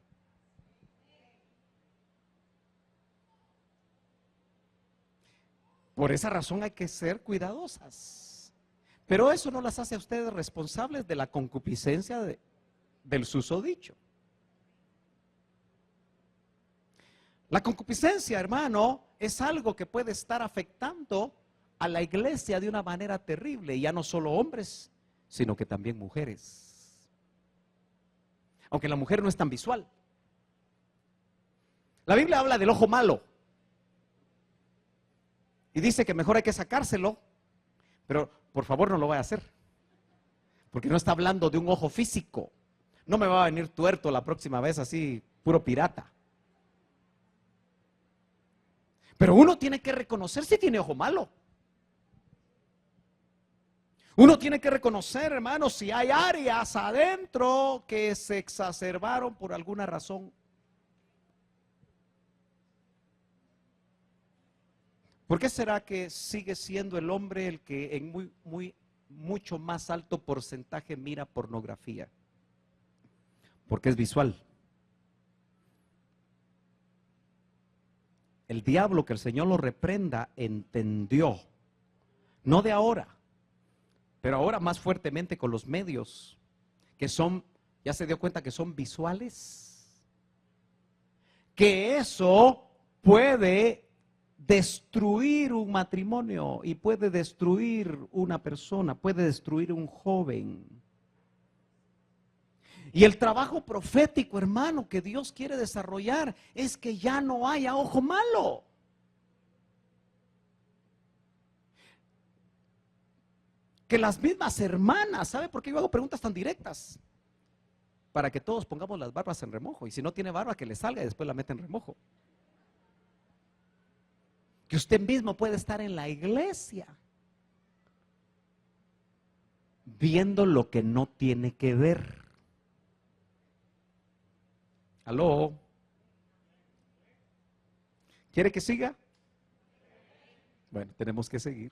Por esa razón hay que ser cuidadosas. Pero eso no las hace a ustedes responsables de la concupiscencia del susodicho. La concupiscencia, hermano, es algo que puede estar afectando a la iglesia de una manera terrible. Y ya no solo hombres, sino que también mujeres. Aunque la mujer no es tan visual. La Biblia habla del ojo malo. Y dice que mejor hay que sacárselo. Pero por favor no lo vaya a hacer. Porque no está hablando de un ojo físico. No me va a venir tuerto la próxima vez así, puro pirata. Pero uno tiene que reconocer si tiene ojo malo. Uno tiene que reconocer, hermanos, si hay áreas adentro que se exacerbaron por alguna razón. ¿Por qué será que sigue siendo el hombre el que en mucho más alto porcentaje mira pornografía? Porque es visual. el diablo, que el Señor lo reprenda, entendió, no de ahora, pero ahora más fuertemente con los medios, que son, ya se dio cuenta que son visuales, que eso puede destruir un matrimonio y puede destruir una persona, puede destruir un joven. Y el trabajo profético, hermano, que Dios quiere desarrollar es que ya no haya ojo malo. Que las mismas hermanas, ¿sabe por qué yo hago preguntas tan directas? Para que todos pongamos las barbas en remojo. Y si no tiene barba, que le salga y después la meta en remojo. Que usted mismo puede estar en la iglesia viendo lo que no tiene que ver. ¿Aló? ¿Quiere que siga? Bueno, tenemos que seguir.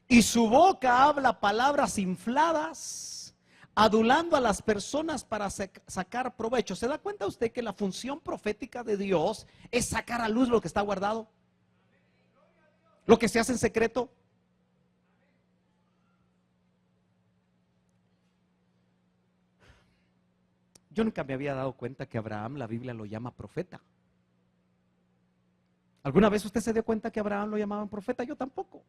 Y su boca habla palabras infladas, adulando a las personas para sacar provecho. ¿Se da cuenta usted que la función profética de Dios es sacar a luz lo que está guardado? Lo que se hace en secreto. Yo nunca me había dado cuenta que Abraham, la Biblia lo llama profeta. ¿Alguna vez usted se dio cuenta que Abraham lo llamaban profeta? Yo tampoco.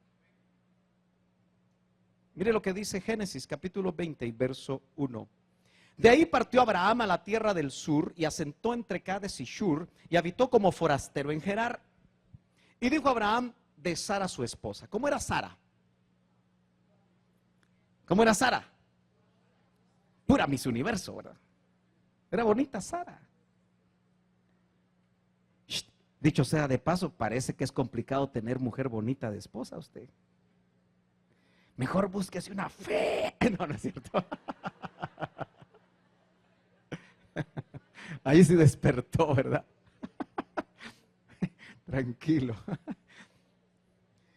Mire lo que dice Génesis capítulo 20 y verso 1. De ahí partió Abraham a la tierra del sur y asentó entre Cades y Shur y habitó como forastero en Gerar. Y dijo Abraham de Sara su esposa. ¿Cómo era Sara? ¿Cómo era Sara? Pura Miss Universo, ¿verdad? Era bonita Sara. Dicho sea de paso, parece que es complicado tener mujer bonita de esposa usted. Mejor búsquese una fe. No, no es cierto. Ahí sí despertó, ¿verdad? Tranquilo.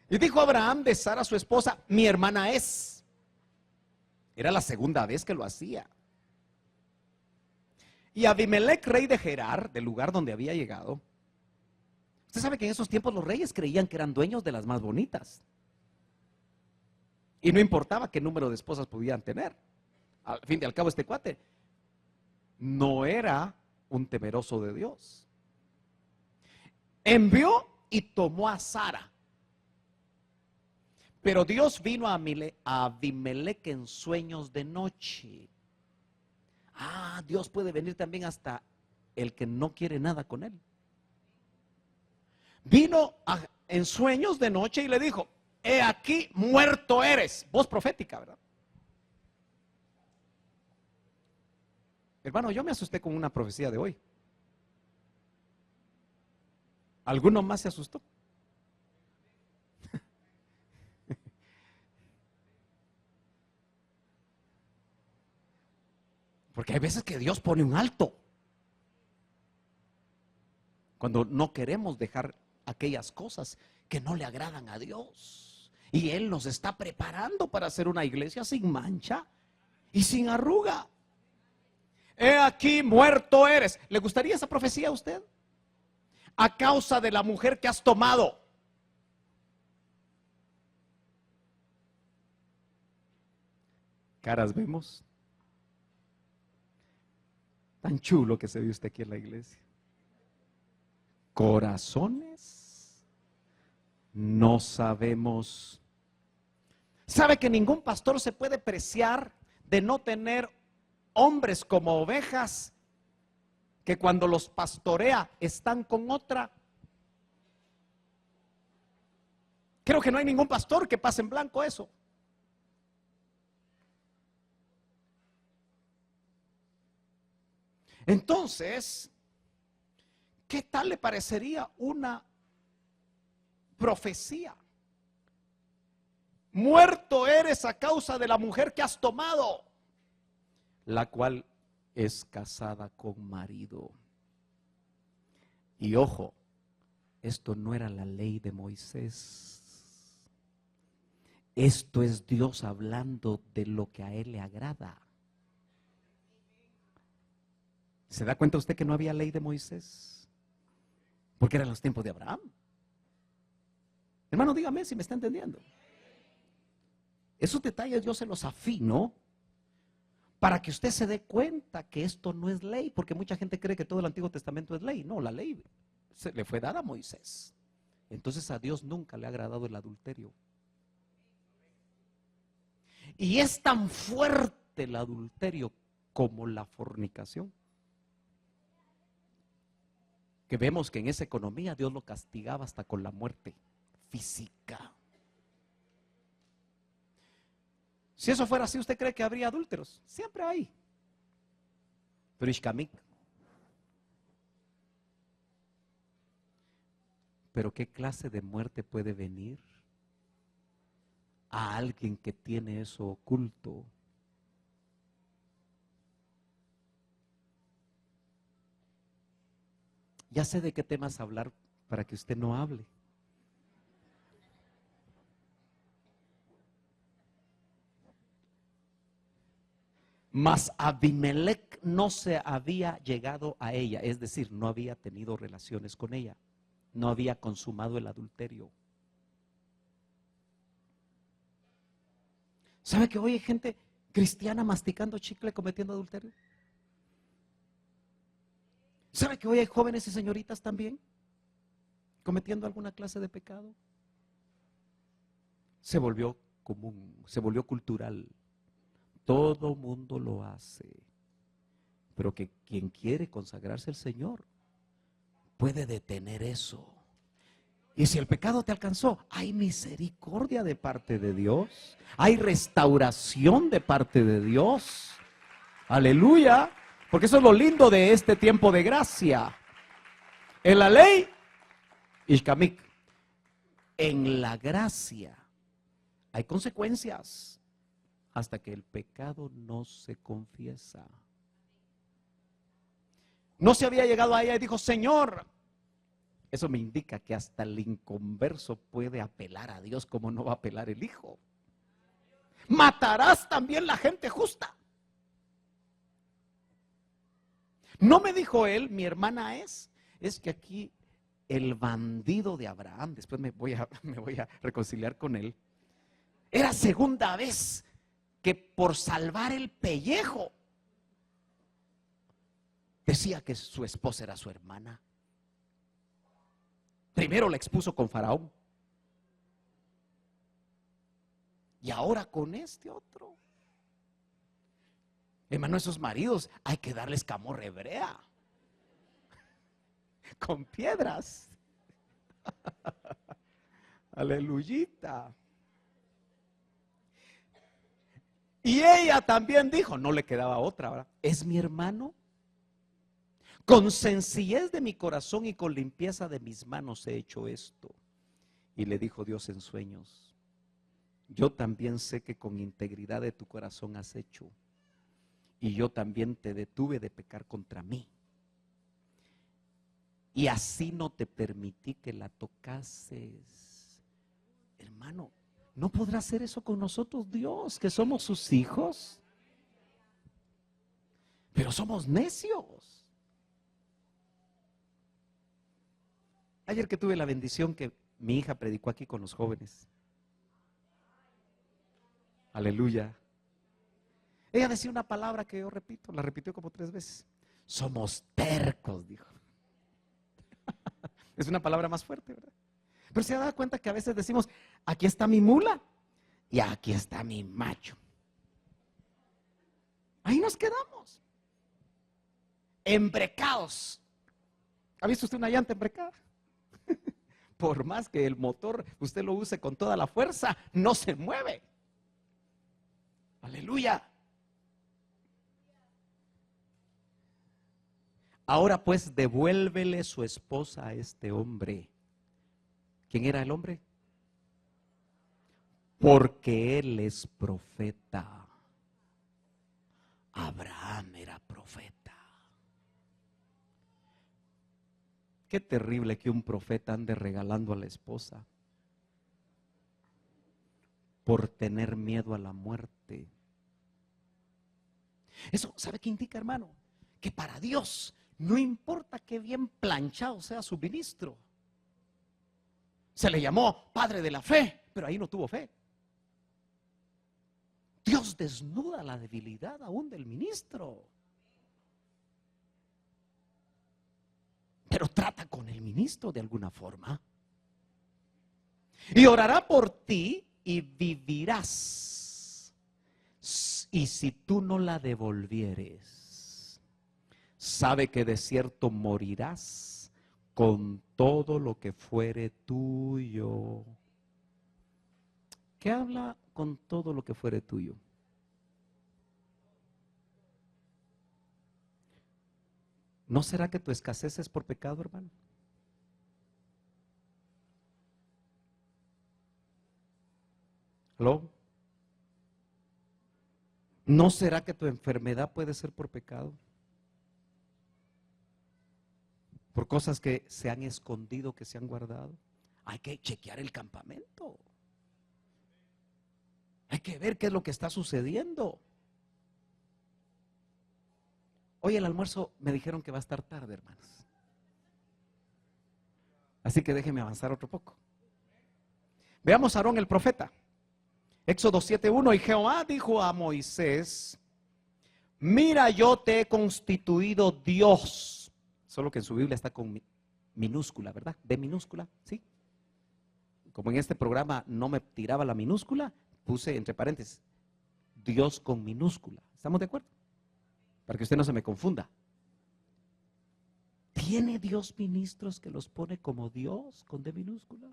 Y dijo Abraham de Sara su esposa, mi hermana es. Era la segunda vez que lo hacía. Y Abimelech, rey de Gerar, del lugar donde había llegado. Usted sabe que en esos tiempos los reyes creían que eran dueños de las más bonitas. Y no importaba qué número de esposas podían tener. Al fin y al cabo, este cuate no era un temeroso de Dios. Envió y tomó a Sara. Pero Dios vino a Abimelech en sueños de noche. Dios puede venir también hasta el que no quiere nada con él. Vino en sueños de noche y le dijo, he aquí muerto eres. Voz profética, ¿verdad? Hermano, yo me asusté con una profecía de hoy. ¿Alguno más se asustó? Porque hay veces que Dios pone un alto. Cuando no queremos dejar aquellas cosas que no le agradan a Dios. Y Él nos está preparando para hacer una iglesia sin mancha y sin arruga. He aquí muerto eres. ¿Le gustaría esa profecía a usted? A causa de la mujer que has tomado. Caras vemos. Tan chulo que se ve usted aquí en la iglesia. Corazones, no sabemos. ¿Sabe que ningún pastor se puede preciar de no tener hombres como ovejas que cuando los pastorea están con otra? Creo que no hay ningún pastor que pase en blanco eso. Entonces, ¿qué tal le parecería una profecía? Muerto eres a causa de la mujer que has tomado, la cual es casada con marido. Y ojo, esto no era la ley de Moisés. Esto es Dios hablando de lo que a él le agrada. ¿Se da cuenta usted que no había ley de Moisés? Porque eran los tiempos de Abraham. Hermano, dígame si me está entendiendo. Esos detalles yo se los afino para que usted se dé cuenta que esto no es ley, porque mucha gente cree que todo el Antiguo Testamento es ley. No, la ley se le fue dada a Moisés. Entonces a Dios nunca le ha agradado el adulterio. Y es tan fuerte el adulterio como la fornicación, que vemos que en esa economía Dios lo castigaba hasta con la muerte física. Si eso fuera así, ¿usted cree que habría adúlteros? Siempre hay. Pero Ishkamik. Pero ¿qué clase de muerte puede venir a alguien que tiene eso oculto? Ya sé de qué temas hablar para que usted no hable. Mas Abimelech no se había llegado a ella, es decir, no había tenido relaciones con ella, no había consumado el adulterio. ¿Sabe que hoy hay gente cristiana masticando chicle cometiendo adulterio? ¿Sabe que hoy hay jóvenes y señoritas también cometiendo alguna clase de pecado? Se volvió común, se volvió cultural. Todo mundo lo hace. Pero que quien quiere consagrarse al Señor puede detener eso. Y si el pecado te alcanzó, hay misericordia de parte de Dios. Hay restauración de parte de Dios. Aleluya. Porque eso es lo lindo de este tiempo de gracia. En la ley, Ishkamik. En la gracia hay consecuencias hasta que el pecado no se confiesa. No se había llegado a ella y dijo, Señor. Eso me indica que hasta el inconverso puede apelar a Dios como no va a apelar el Hijo. Matarás también la gente justa. No me dijo él, mi hermana es que aquí el bandido de Abraham, después me voy a reconciliar con él, era segunda vez que por salvar el pellejo decía que su esposa era su hermana. Primero la expuso con Faraón y ahora con este otro. Hermano, esos maridos hay que darles camorra hebrea con piedras. Aleluyita. Y ella también dijo, no le quedaba otra, ¿verdad? Es mi hermano. Con sencillez de mi corazón y con limpieza de mis manos he hecho esto. Y le dijo Dios en sueños, yo también sé que con integridad de tu corazón has hecho. Y yo también te detuve de pecar contra mí. Y así no te permití que la tocases. Hermano, ¿no podrá hacer eso con nosotros Dios, que somos sus hijos? Pero somos necios. Ayer que tuve la bendición que mi hija predicó aquí con los jóvenes. Aleluya. Ella decía una palabra que yo repito, la repitió como 3 veces. Somos tercos, dijo. Es una palabra más fuerte, ¿verdad? Pero se da cuenta que a veces decimos, aquí está mi mula y aquí está mi macho. Ahí nos quedamos. Embrecados. ¿Ha visto usted una llanta embrecada? Por más que el motor usted lo use con toda la fuerza, no se mueve. Aleluya. Ahora pues devuélvele su esposa a este hombre. ¿Quién era el hombre? Porque él es profeta. Abraham era profeta. Qué terrible que un profeta ande regalando a la esposa por tener miedo a la muerte. Eso, ¿sabe qué indica, hermano? Que para Dios No importa qué bien planchado sea su ministro. Se le llamó padre de la fe, pero ahí no tuvo fe. Dios desnuda la debilidad aún del ministro. Pero trata con el ministro de alguna forma. Y orará por ti y vivirás. Y si tú no la devolvieres, sabe que de cierto morirás con todo lo que fuere tuyo. ¿Qué habla con todo lo que fuere tuyo? ¿No será que tu escasez es por pecado, hermano? ¿Aló? ¿No será que tu enfermedad puede ser por pecado? Por cosas que se han escondido, que se han guardado. Hay que chequear el campamento. Hay que ver qué es lo que está sucediendo. Hoy el almuerzo me dijeron que va a estar tarde, hermanos. Así que déjenme avanzar otro poco. Veamos a Aarón el profeta. Éxodo 7:1, y Jehová dijo a Moisés: mira, yo te he constituido Dios. Solo que en su Biblia está con minúscula, ¿verdad? B minúscula, ¿sí? Como en este programa no me tiraba la minúscula, puse entre paréntesis Dios con minúscula. ¿Estamos de acuerdo? Para que usted no se me confunda. ¿Tiene Dios ministros que los pone como Dios con D minúscula?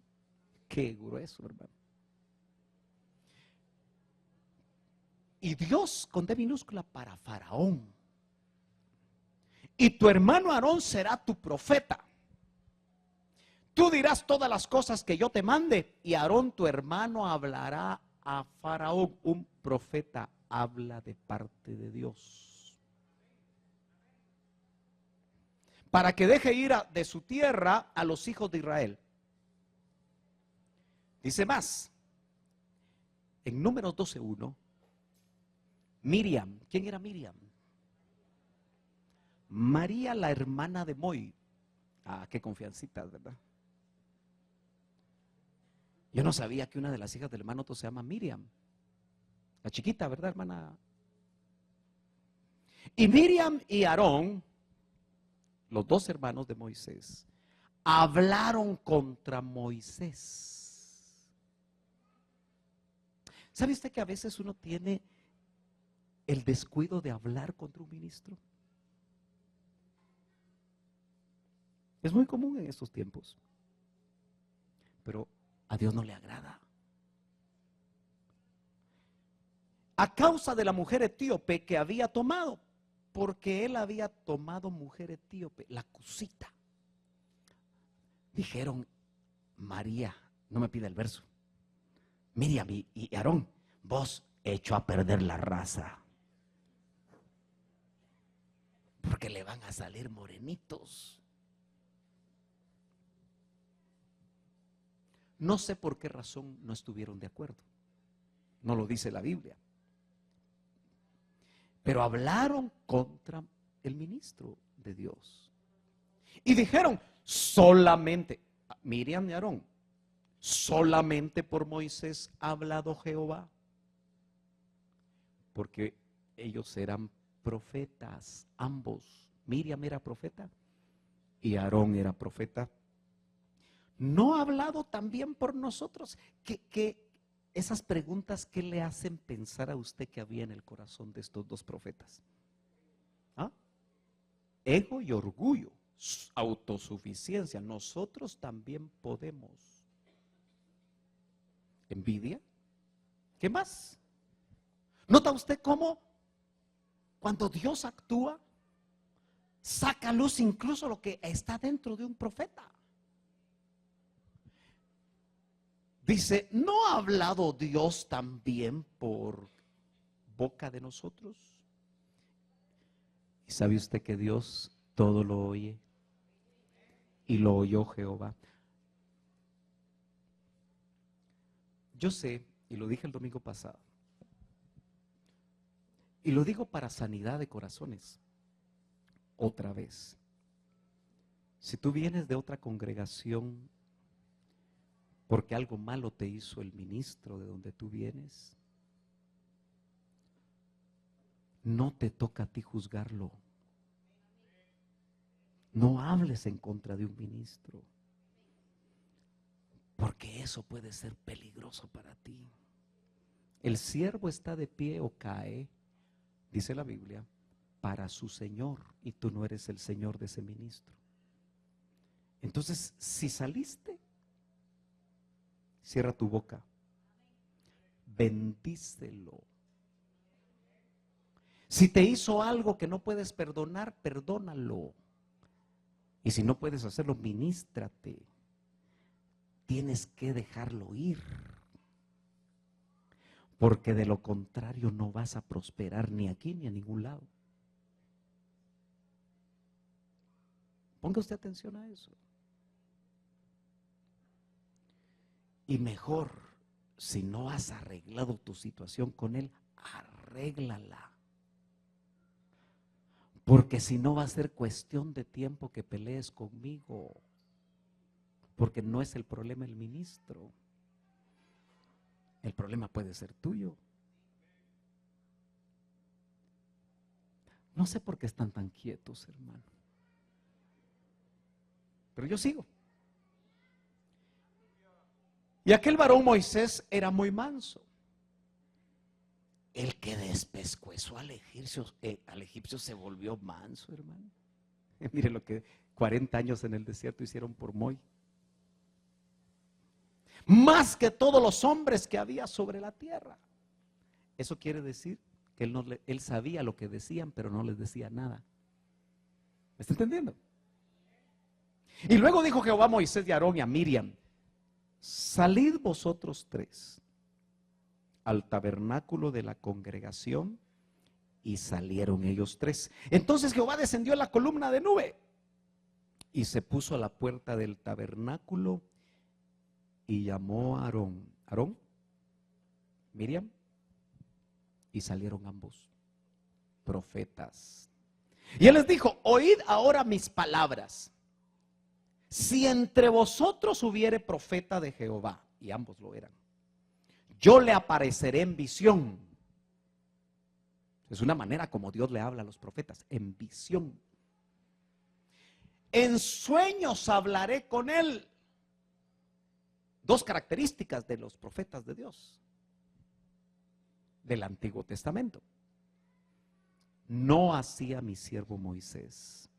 Qué grueso, hermano. Y Dios con D minúscula para Faraón. Y tu hermano Aarón será tu profeta. Tú dirás todas las cosas que yo te mande, y Aarón tu hermano hablará a Faraón. Un profeta habla de parte de Dios. Para que deje ir de su tierra a los hijos de Israel. Dice más, en Números 12:1, Miriam, ¿quién era Miriam? María, la hermana de Moi. Ah, qué confiancitas, ¿verdad? Yo no sabía que una de las hijas del hermano Otto se llama Miriam. La chiquita, ¿verdad, hermana? Y Miriam y Aarón, los dos hermanos de Moisés, hablaron contra Moisés. ¿Sabe usted que a veces uno tiene el descuido de hablar contra un ministro? Es muy común en estos tiempos, pero a Dios no le agrada. A causa de la mujer etíope que había tomado, porque él había tomado mujer etíope, la Cusita. Dijeron, María, no me pida el verso, Miriam y Aarón, vos echó a perder la raza, porque le van a salir morenitos. No sé por qué razón no estuvieron de acuerdo. No lo dice la Biblia. Pero hablaron contra el ministro de Dios. Y dijeron, solamente, Miriam y Aarón, solamente por Moisés ha hablado Jehová. Porque ellos eran profetas, ambos. Miriam era profeta y Aarón era profeta. ¿No ha hablado también por nosotros? Que esas preguntas, ¿qué le hacen pensar a usted que había en el corazón de estos dos profetas? ¿Ah? Ego y orgullo, autosuficiencia. Nosotros también podemos. Envidia. ¿Qué más? ¿Nota usted cómo cuando Dios actúa, saca a luz incluso lo que está dentro de un profeta? Dice, ¿no ha hablado Dios también por boca de nosotros? ¿Y sabe usted que Dios todo lo oye? Y lo oyó Jehová. Yo sé, y lo dije el domingo pasado, y lo digo para sanidad de corazones, otra vez. Si tú vienes de otra congregación porque algo malo te hizo el ministro de donde tú vienes, no te toca a ti juzgarlo. No hables en contra de un ministro, porque eso puede ser peligroso para ti. El siervo está de pie o cae, dice la Biblia, para su Señor, y tú no eres el Señor de ese ministro. Entonces, si saliste, cierra tu boca, bendícelo. Si te hizo algo que no puedes perdonar, perdónalo. Y si no puedes hacerlo, ministrate. Tienes que dejarlo ir, porque de lo contrario no vas a prosperar ni aquí ni a ningún lado. Ponga usted atención a eso. Y mejor, si no has arreglado tu situación con él, arréglala. Porque si no va a ser cuestión de tiempo que pelees conmigo. Porque no es el problema el ministro. El problema puede ser tuyo. No sé por qué están tan quietos, hermano. Pero yo sigo. Y aquel varón Moisés era muy manso. El que despescuezó al egipcio se volvió manso, hermano. Mire lo que 40 años en el desierto hicieron por Moy. Más que todos los hombres que había sobre la tierra. Eso quiere decir que él sabía lo que decían, pero no les decía nada. ¿Me está entendiendo? Y luego dijo Jehová a Moisés y a Aarón y a Miriam: salid vosotros tres al tabernáculo de la congregación. Y salieron ellos tres. Entonces Jehová descendió en la columna de nube y se puso a la puerta del tabernáculo y llamó a Aarón, Aarón, Miriam, y salieron ambos profetas. Y él les dijo: oíd ahora mis palabras. Si entre vosotros hubiere profeta de Jehová, y ambos lo eran, yo le apareceré en visión. Es una manera como Dios le habla a los profetas, en visión. En sueños hablaré con él. Dos características de los profetas de Dios del Antiguo Testamento. No así a mi siervo Moisés,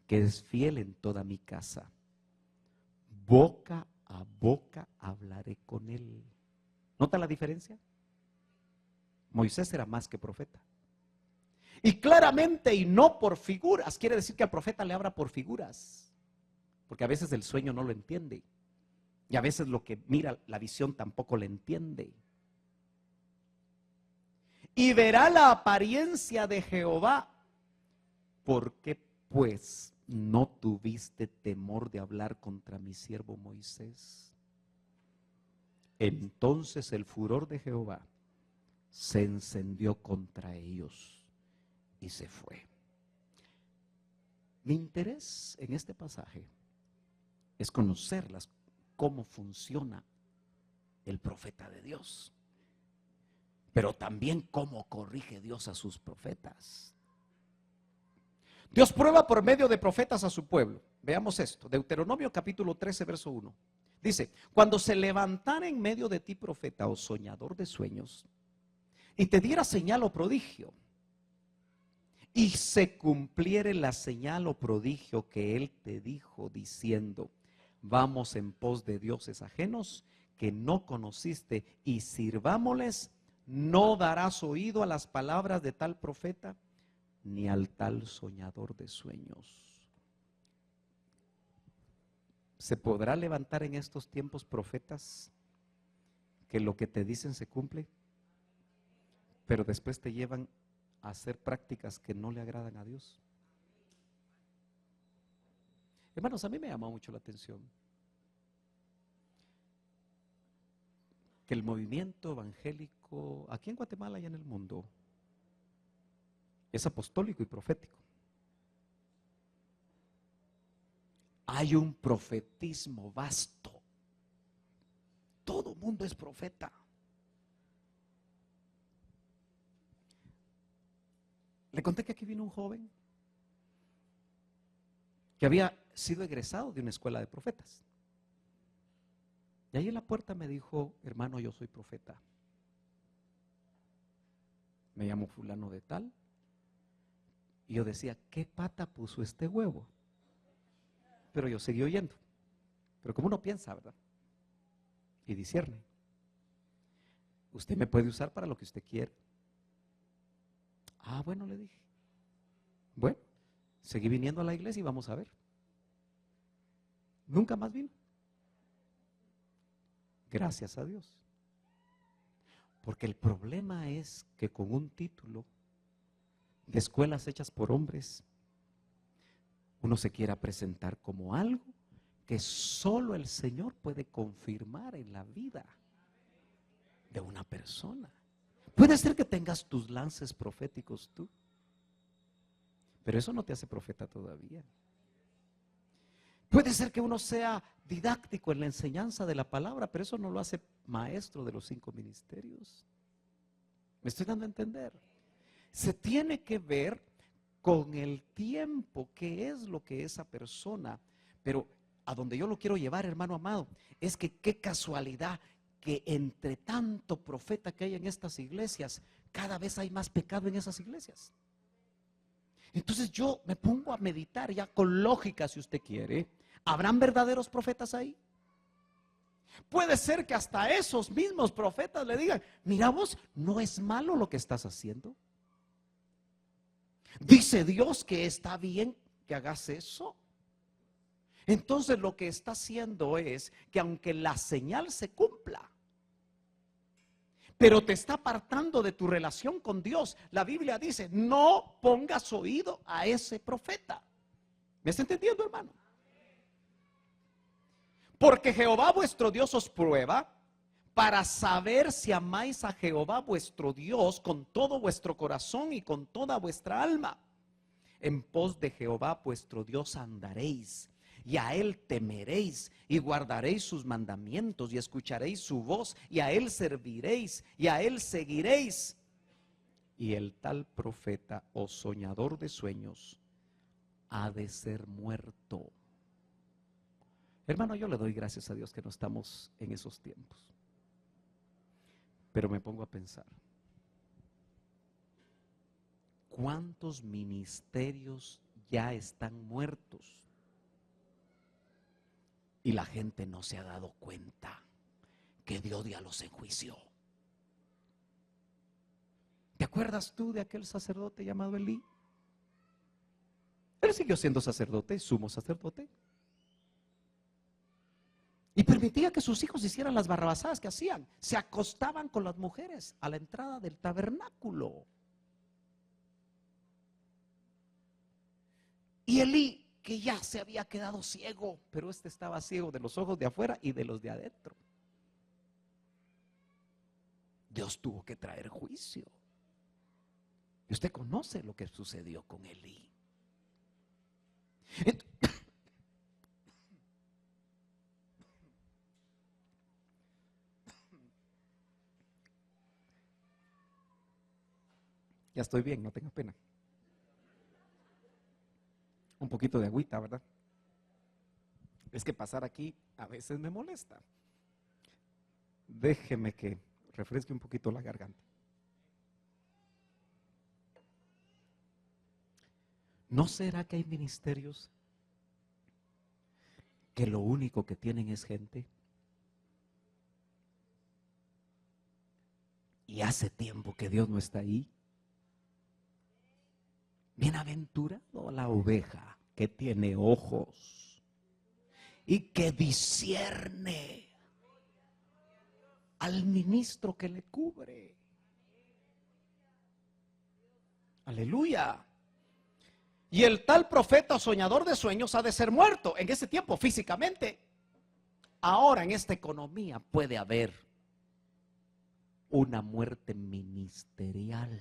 que es fiel en toda mi casa. Boca a boca hablaré con él. ¿Nota la diferencia? Moisés era más que profeta. Y claramente, y no por figuras. Quiere decir que al profeta le habla por figuras, porque a veces el sueño no lo entiende, y a veces lo que mira la visión tampoco le entiende. Y verá la apariencia de Jehová. ¿Por qué pues no tuviste temor de hablar contra mi siervo Moisés? Entonces el furor de Jehová se encendió contra ellos y se fue. Mi interés en este pasaje es conocerlas, cómo funciona el profeta de Dios, pero también cómo corrige Dios a sus profetas. Dios prueba por medio de profetas a su pueblo. Veamos esto, Deuteronomio capítulo 13, verso 1. Dice: cuando se levantara en medio de ti profeta o soñador de sueños, y te diera señal o prodigio, y se cumpliere la señal o prodigio que él te dijo, diciendo: vamos en pos de dioses ajenos que no conociste y sirvámosles, no darás oído a las palabras de tal profeta ni al tal soñador de sueños. ¿Se podrá levantar en estos tiempos profetas que lo que te dicen se cumple, pero después te llevan a hacer prácticas que no le agradan a Dios? Hermanos, a mí me llamó mucho la atención que el movimiento evangélico aquí en Guatemala y en el mundo es apostólico y profético. hay un profetismo vasto. Todo mundo es profeta. Le conté que aquí vino un joven que había sido egresado de una escuela de profetas. Y ahí en la puerta me dijo: hermano, yo soy profeta. Me llamo fulano de tal. Y yo decía: ¿qué pata puso este huevo? Pero yo seguí oyendo. Pero como uno piensa, ¿verdad? Y discierne. Usted me puede usar para lo que usted quiera. Ah, bueno, le dije. Bueno, seguí viniendo a la iglesia y vamos a ver. Nunca más vino. Gracias a Dios. Porque el problema es que con un título de escuelas hechas por hombres, uno se quiera presentar como algo que solo el Señor puede confirmar en la vida de una persona. Puede ser que tengas tus lances proféticos tú, pero eso no te hace profeta todavía. Puede ser que uno sea didáctico en la enseñanza de la palabra, pero eso no lo hace maestro de los 5 ministerios. ¿Me estoy dando a entender? Se tiene que ver con el tiempo, qué es lo que esa persona, pero a donde yo lo quiero llevar, hermano amado, es que qué casualidad que entre tanto profeta que hay en estas iglesias, cada vez hay más pecado en esas iglesias. Entonces yo me pongo a meditar ya con lógica, si usted quiere. ¿Habrán verdaderos profetas ahí? Puede ser que hasta esos mismos profetas le digan: mira vos, no es malo lo que estás haciendo. Dice Dios que está bien que hagas eso. Entonces lo que está haciendo es que aunque la señal se cumpla, pero te está apartando de tu relación con Dios. La Biblia dice: no pongas oído a ese profeta. ¿Me está entendiendo, hermano? Porque Jehová vuestro Dios os prueba para saber si amáis a Jehová vuestro Dios con todo vuestro corazón y con toda vuestra alma. En pos de Jehová vuestro Dios andaréis, y a él temeréis, y guardaréis sus mandamientos, y escucharéis su voz, y a él serviréis, y a él seguiréis. Y el tal profeta o soñador de sueños ha de ser muerto. Hermano, yo le doy gracias a Dios que no estamos en esos tiempos. Pero me pongo a pensar: ¿cuántos ministerios ya están muertos? Y la gente no se ha dado cuenta que Dios ya los enjuició. ¿Te acuerdas tú de aquel sacerdote llamado Elí? Él siguió siendo sacerdote, sumo sacerdote. Y permitía que sus hijos hicieran las barrabasadas que hacían. Se acostaban con las mujeres a la entrada del tabernáculo. Y Elí, que ya se había quedado ciego, pero este estaba ciego de los ojos de afuera y de los de adentro. Dios tuvo que traer juicio. Y usted conoce lo que sucedió con Elí. Ya estoy bien, no tenga pena. Un poquito de agüita, ¿verdad? Es que pasar aquí a veces me molesta. Déjeme que refresque un poquito la garganta. ¿No será que hay ministerios que lo único que tienen es gente? Y hace tiempo que Dios no está ahí. Bienaventurado la oveja que tiene ojos y que discierne al ministro que le cubre. Aleluya. Y el tal profeta o soñador de sueños ha de ser muerto en ese tiempo físicamente. Ahora en esta economía puede haber una muerte ministerial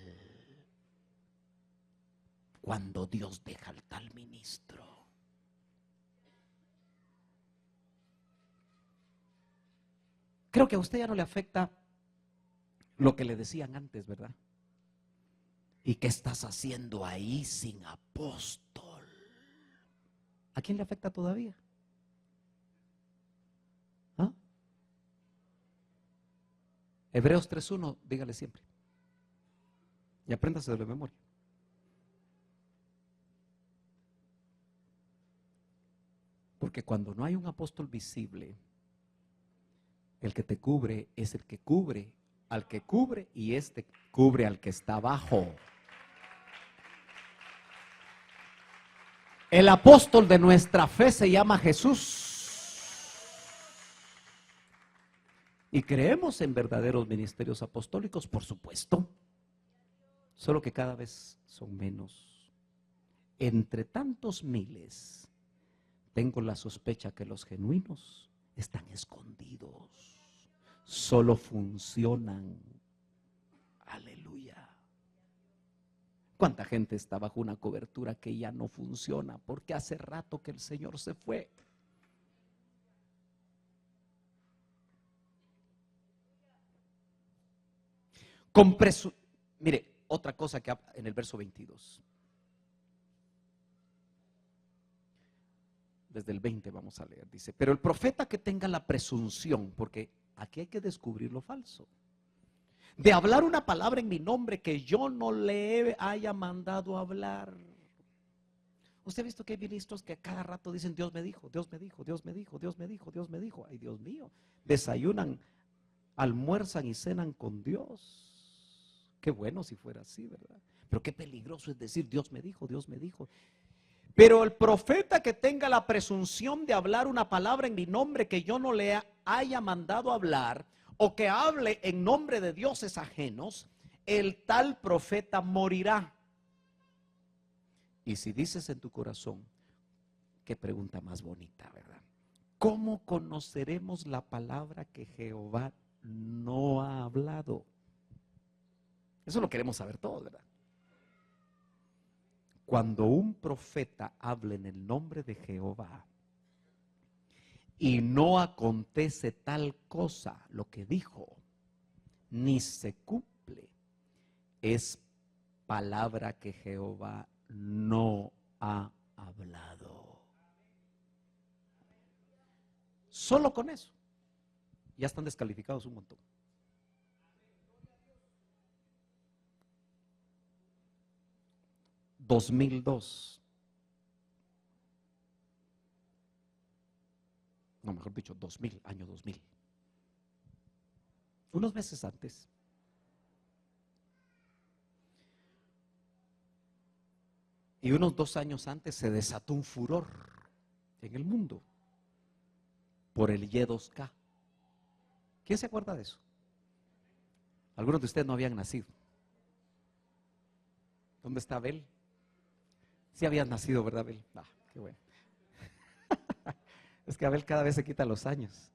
cuando Dios deja al tal ministro. Creo que a usted ya no le afecta lo que le decían antes, ¿verdad? ¿Y qué estás haciendo ahí sin apóstol? ¿A quién le afecta todavía? ¿Ah? Hebreos 3:1, dígale siempre. Y apréndase de memoria. Porque cuando no hay un apóstol visible, el que te cubre es el que cubre al que cubre y este cubre al que está abajo. El apóstol de nuestra fe se llama Jesús. Y creemos en verdaderos ministerios apostólicos, por supuesto. Solo que cada vez son menos. Entre tantos miles, tengo la sospecha que los genuinos están escondidos. Solo funcionan. Aleluya. ¿Cuánta gente está bajo una cobertura que ya no funciona? Porque hace rato que el Señor se fue. Mire, otra cosa que en el verso 22. Desde el 20 vamos a leer, dice, pero el profeta que tenga la presunción, porque aquí hay que descubrir lo falso, de hablar una palabra en mi nombre que yo no le haya mandado hablar. Usted ha visto que hay ministros que a cada rato dicen, Dios me dijo, Dios me dijo, Dios me dijo, Dios me dijo, Dios me dijo. Ay, Dios mío, desayunan, almuerzan y cenan con Dios. Qué bueno si fuera así, ¿verdad? Pero qué peligroso es decir, Dios me dijo, Dios me dijo. Pero el profeta que tenga la presunción de hablar una palabra en mi nombre que yo no le haya mandado hablar, o que hable en nombre de dioses ajenos, el tal profeta morirá. Y si dices en tu corazón, qué pregunta más bonita, ¿verdad? ¿Cómo conoceremos la palabra que Jehová no ha hablado? Eso lo queremos saber todos, ¿verdad? Cuando un profeta habla en el nombre de Jehová y no acontece tal cosa, lo que dijo, ni se cumple, es palabra que Jehová no ha hablado. Solo con eso ya están descalificados un montón. Mejor dicho, 2000, año 2000. Unos meses antes, y unos 2 años antes se desató un furor en el mundo por el Y2K. ¿Quién se acuerda de eso? Algunos de ustedes no habían nacido. ¿Dónde está Abel? Sí habías nacido, ¿verdad, Abel? Ah, qué bueno. Es que Abel cada vez se quita los años.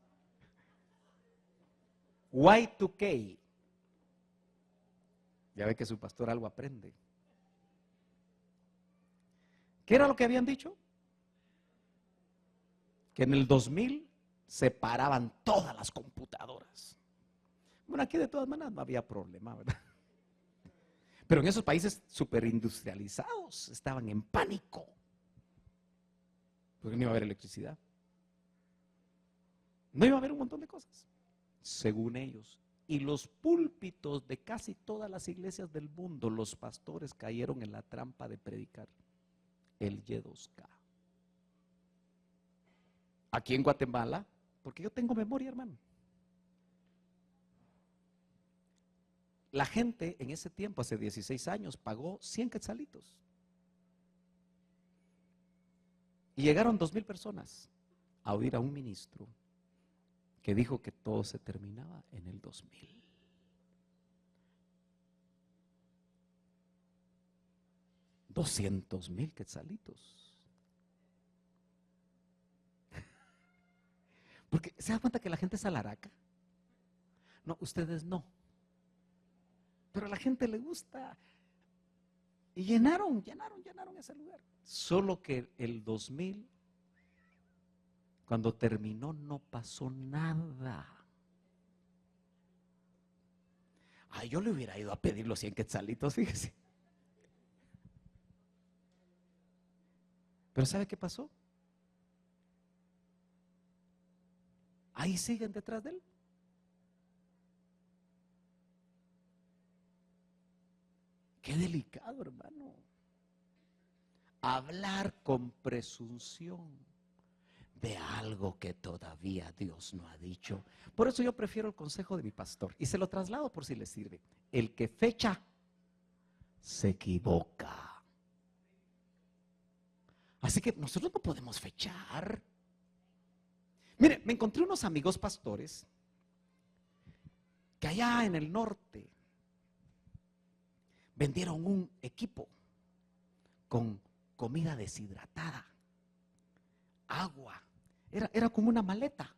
Y2K. Ya ve que su pastor algo aprende. ¿Qué era lo que habían dicho? Que en el 2000 se paraban todas las computadoras. Bueno, aquí de todas maneras no había problema, ¿verdad? Pero en esos países superindustrializados estaban en pánico. Porque no iba a haber electricidad. No iba a haber un montón de cosas, según ellos. Y los púlpitos de casi todas las iglesias del mundo, los pastores cayeron en la trampa de predicar el Y2K. Aquí en Guatemala, porque yo tengo memoria, hermano. La gente en ese tiempo, hace 16 años, pagó 100 quetzalitos. Y llegaron 2000 personas a oír a un ministro que dijo que todo se terminaba en el 2000. $200,000 quetzalitos. Porque ¿se da cuenta que la gente es alaraca? No, ustedes no. Pero a la gente le gusta. Y llenaron ese lugar. Solo que el 2000, cuando terminó, no pasó nada. Ay, yo le hubiera ido a pedir los 100 quetzalitos, fíjese. Pero ¿sabe qué pasó? Ahí siguen detrás de él. Qué delicado, hermano. Hablar con presunción de algo que todavía Dios no ha dicho. Por eso yo prefiero el consejo de mi pastor y se lo traslado por si le sirve. El que fecha se equivoca. Así que nosotros no podemos fechar. Mire, me encontré unos amigos pastores que allá en el norte vendieron un equipo con comida deshidratada, agua. Era como una maleta.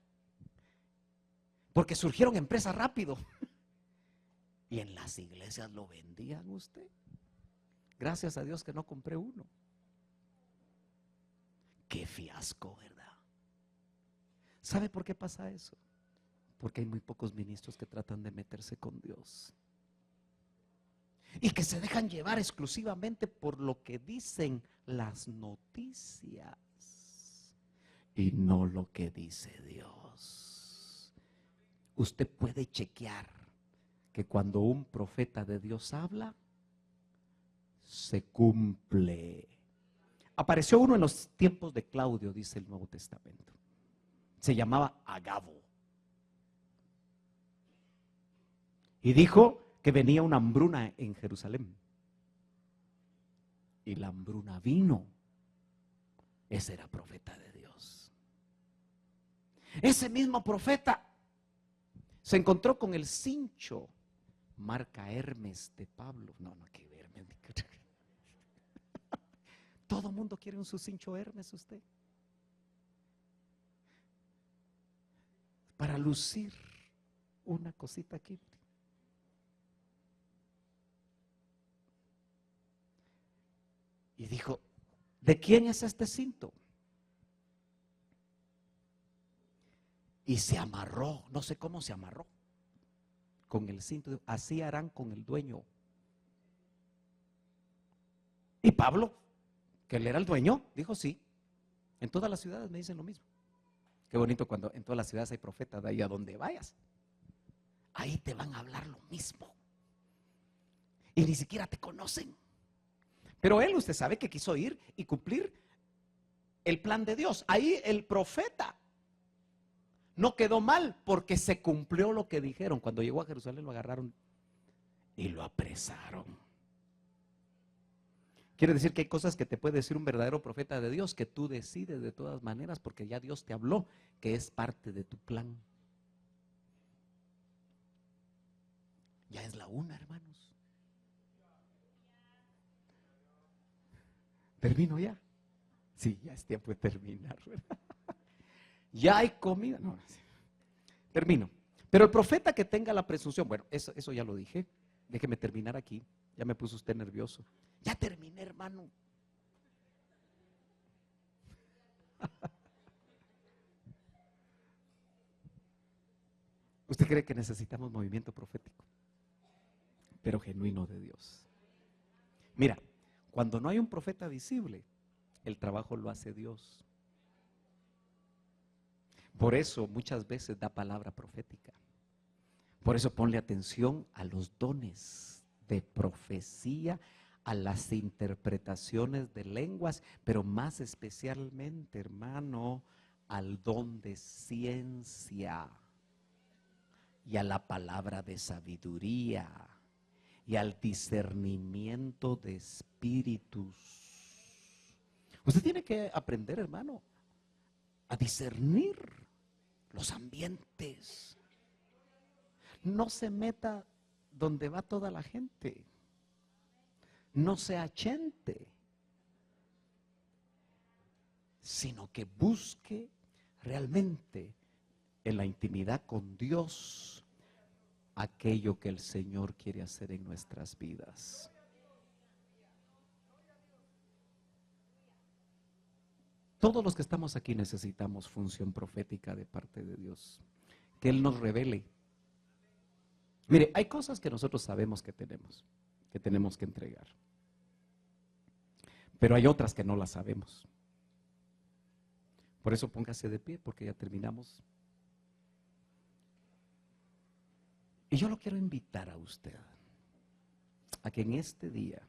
Porque surgieron empresas rápido. Y en las iglesias lo vendían usted. Gracias a Dios que no compré uno. Qué fiasco, ¿verdad? ¿Sabe por qué pasa eso? Porque hay muy pocos ministros que tratan de meterse con Dios. Y que se dejan llevar exclusivamente por lo que dicen las noticias y no lo que dice Dios. Usted puede chequear que cuando un profeta de Dios habla, se cumple. Apareció uno en los tiempos de Claudio, dice el Nuevo Testamento. Se llamaba Agabo. Y dijo que venía una hambruna en Jerusalén. Y la hambruna vino. Ese era profeta de Dios. Ese mismo profeta se encontró con el cincho marca Hermes de Pablo. No, que Hermes. Todo mundo quiere un su cincho Hermes usted. Para lucir una cosita aquí. Y dijo, ¿de quién es este cinto? Y se amarró, no sé cómo se amarró, con el cinto. Así harán con el dueño. Y Pablo, que él era el dueño, dijo sí. En todas las ciudades me dicen lo mismo. Qué bonito cuando en todas las ciudades hay profetas, de ahí a donde vayas. Ahí te van a hablar lo mismo. Y ni siquiera te conocen. Pero él, usted sabe que quiso ir y cumplir el plan de Dios. Ahí el profeta no quedó mal porque se cumplió lo que dijeron. Cuando llegó a Jerusalén lo agarraron y lo apresaron. Quiere decir que hay cosas que te puede decir un verdadero profeta de Dios que tú decides de todas maneras porque ya Dios te habló, que es parte de tu plan. Ya es la una, hermanos. ¿Termino ya? Sí, ya es tiempo de terminar, ¿verdad? Ya hay comida. No, termino. Pero el profeta que tenga la presunción, bueno, eso ya lo dije. Déjeme terminar aquí. Ya me puso usted nervioso. Ya terminé, hermano. ¿Usted cree que necesitamos movimiento profético? Pero genuino de Dios. Mira, cuando no hay un profeta visible, el trabajo lo hace Dios. Por eso muchas veces da palabra profética. Por eso ponle atención a los dones de profecía, a las interpretaciones de lenguas, pero más especialmente, hermano, al don de ciencia y a la palabra de sabiduría y al discernimiento de espíritus. Usted tiene que aprender, hermano, a discernir los ambientes. No se meta donde va toda la gente. No se achente, sino que busque realmente en la intimidad con Dios aquello que el Señor quiere hacer en nuestras vidas. Todos los que estamos aquí necesitamos función profética de parte de Dios. Que Él nos revele. Mire, hay cosas que nosotros sabemos que tenemos que entregar. Pero hay otras que no las sabemos. Por eso póngase de pie, porque ya terminamos. Y yo lo quiero invitar a usted a que en este día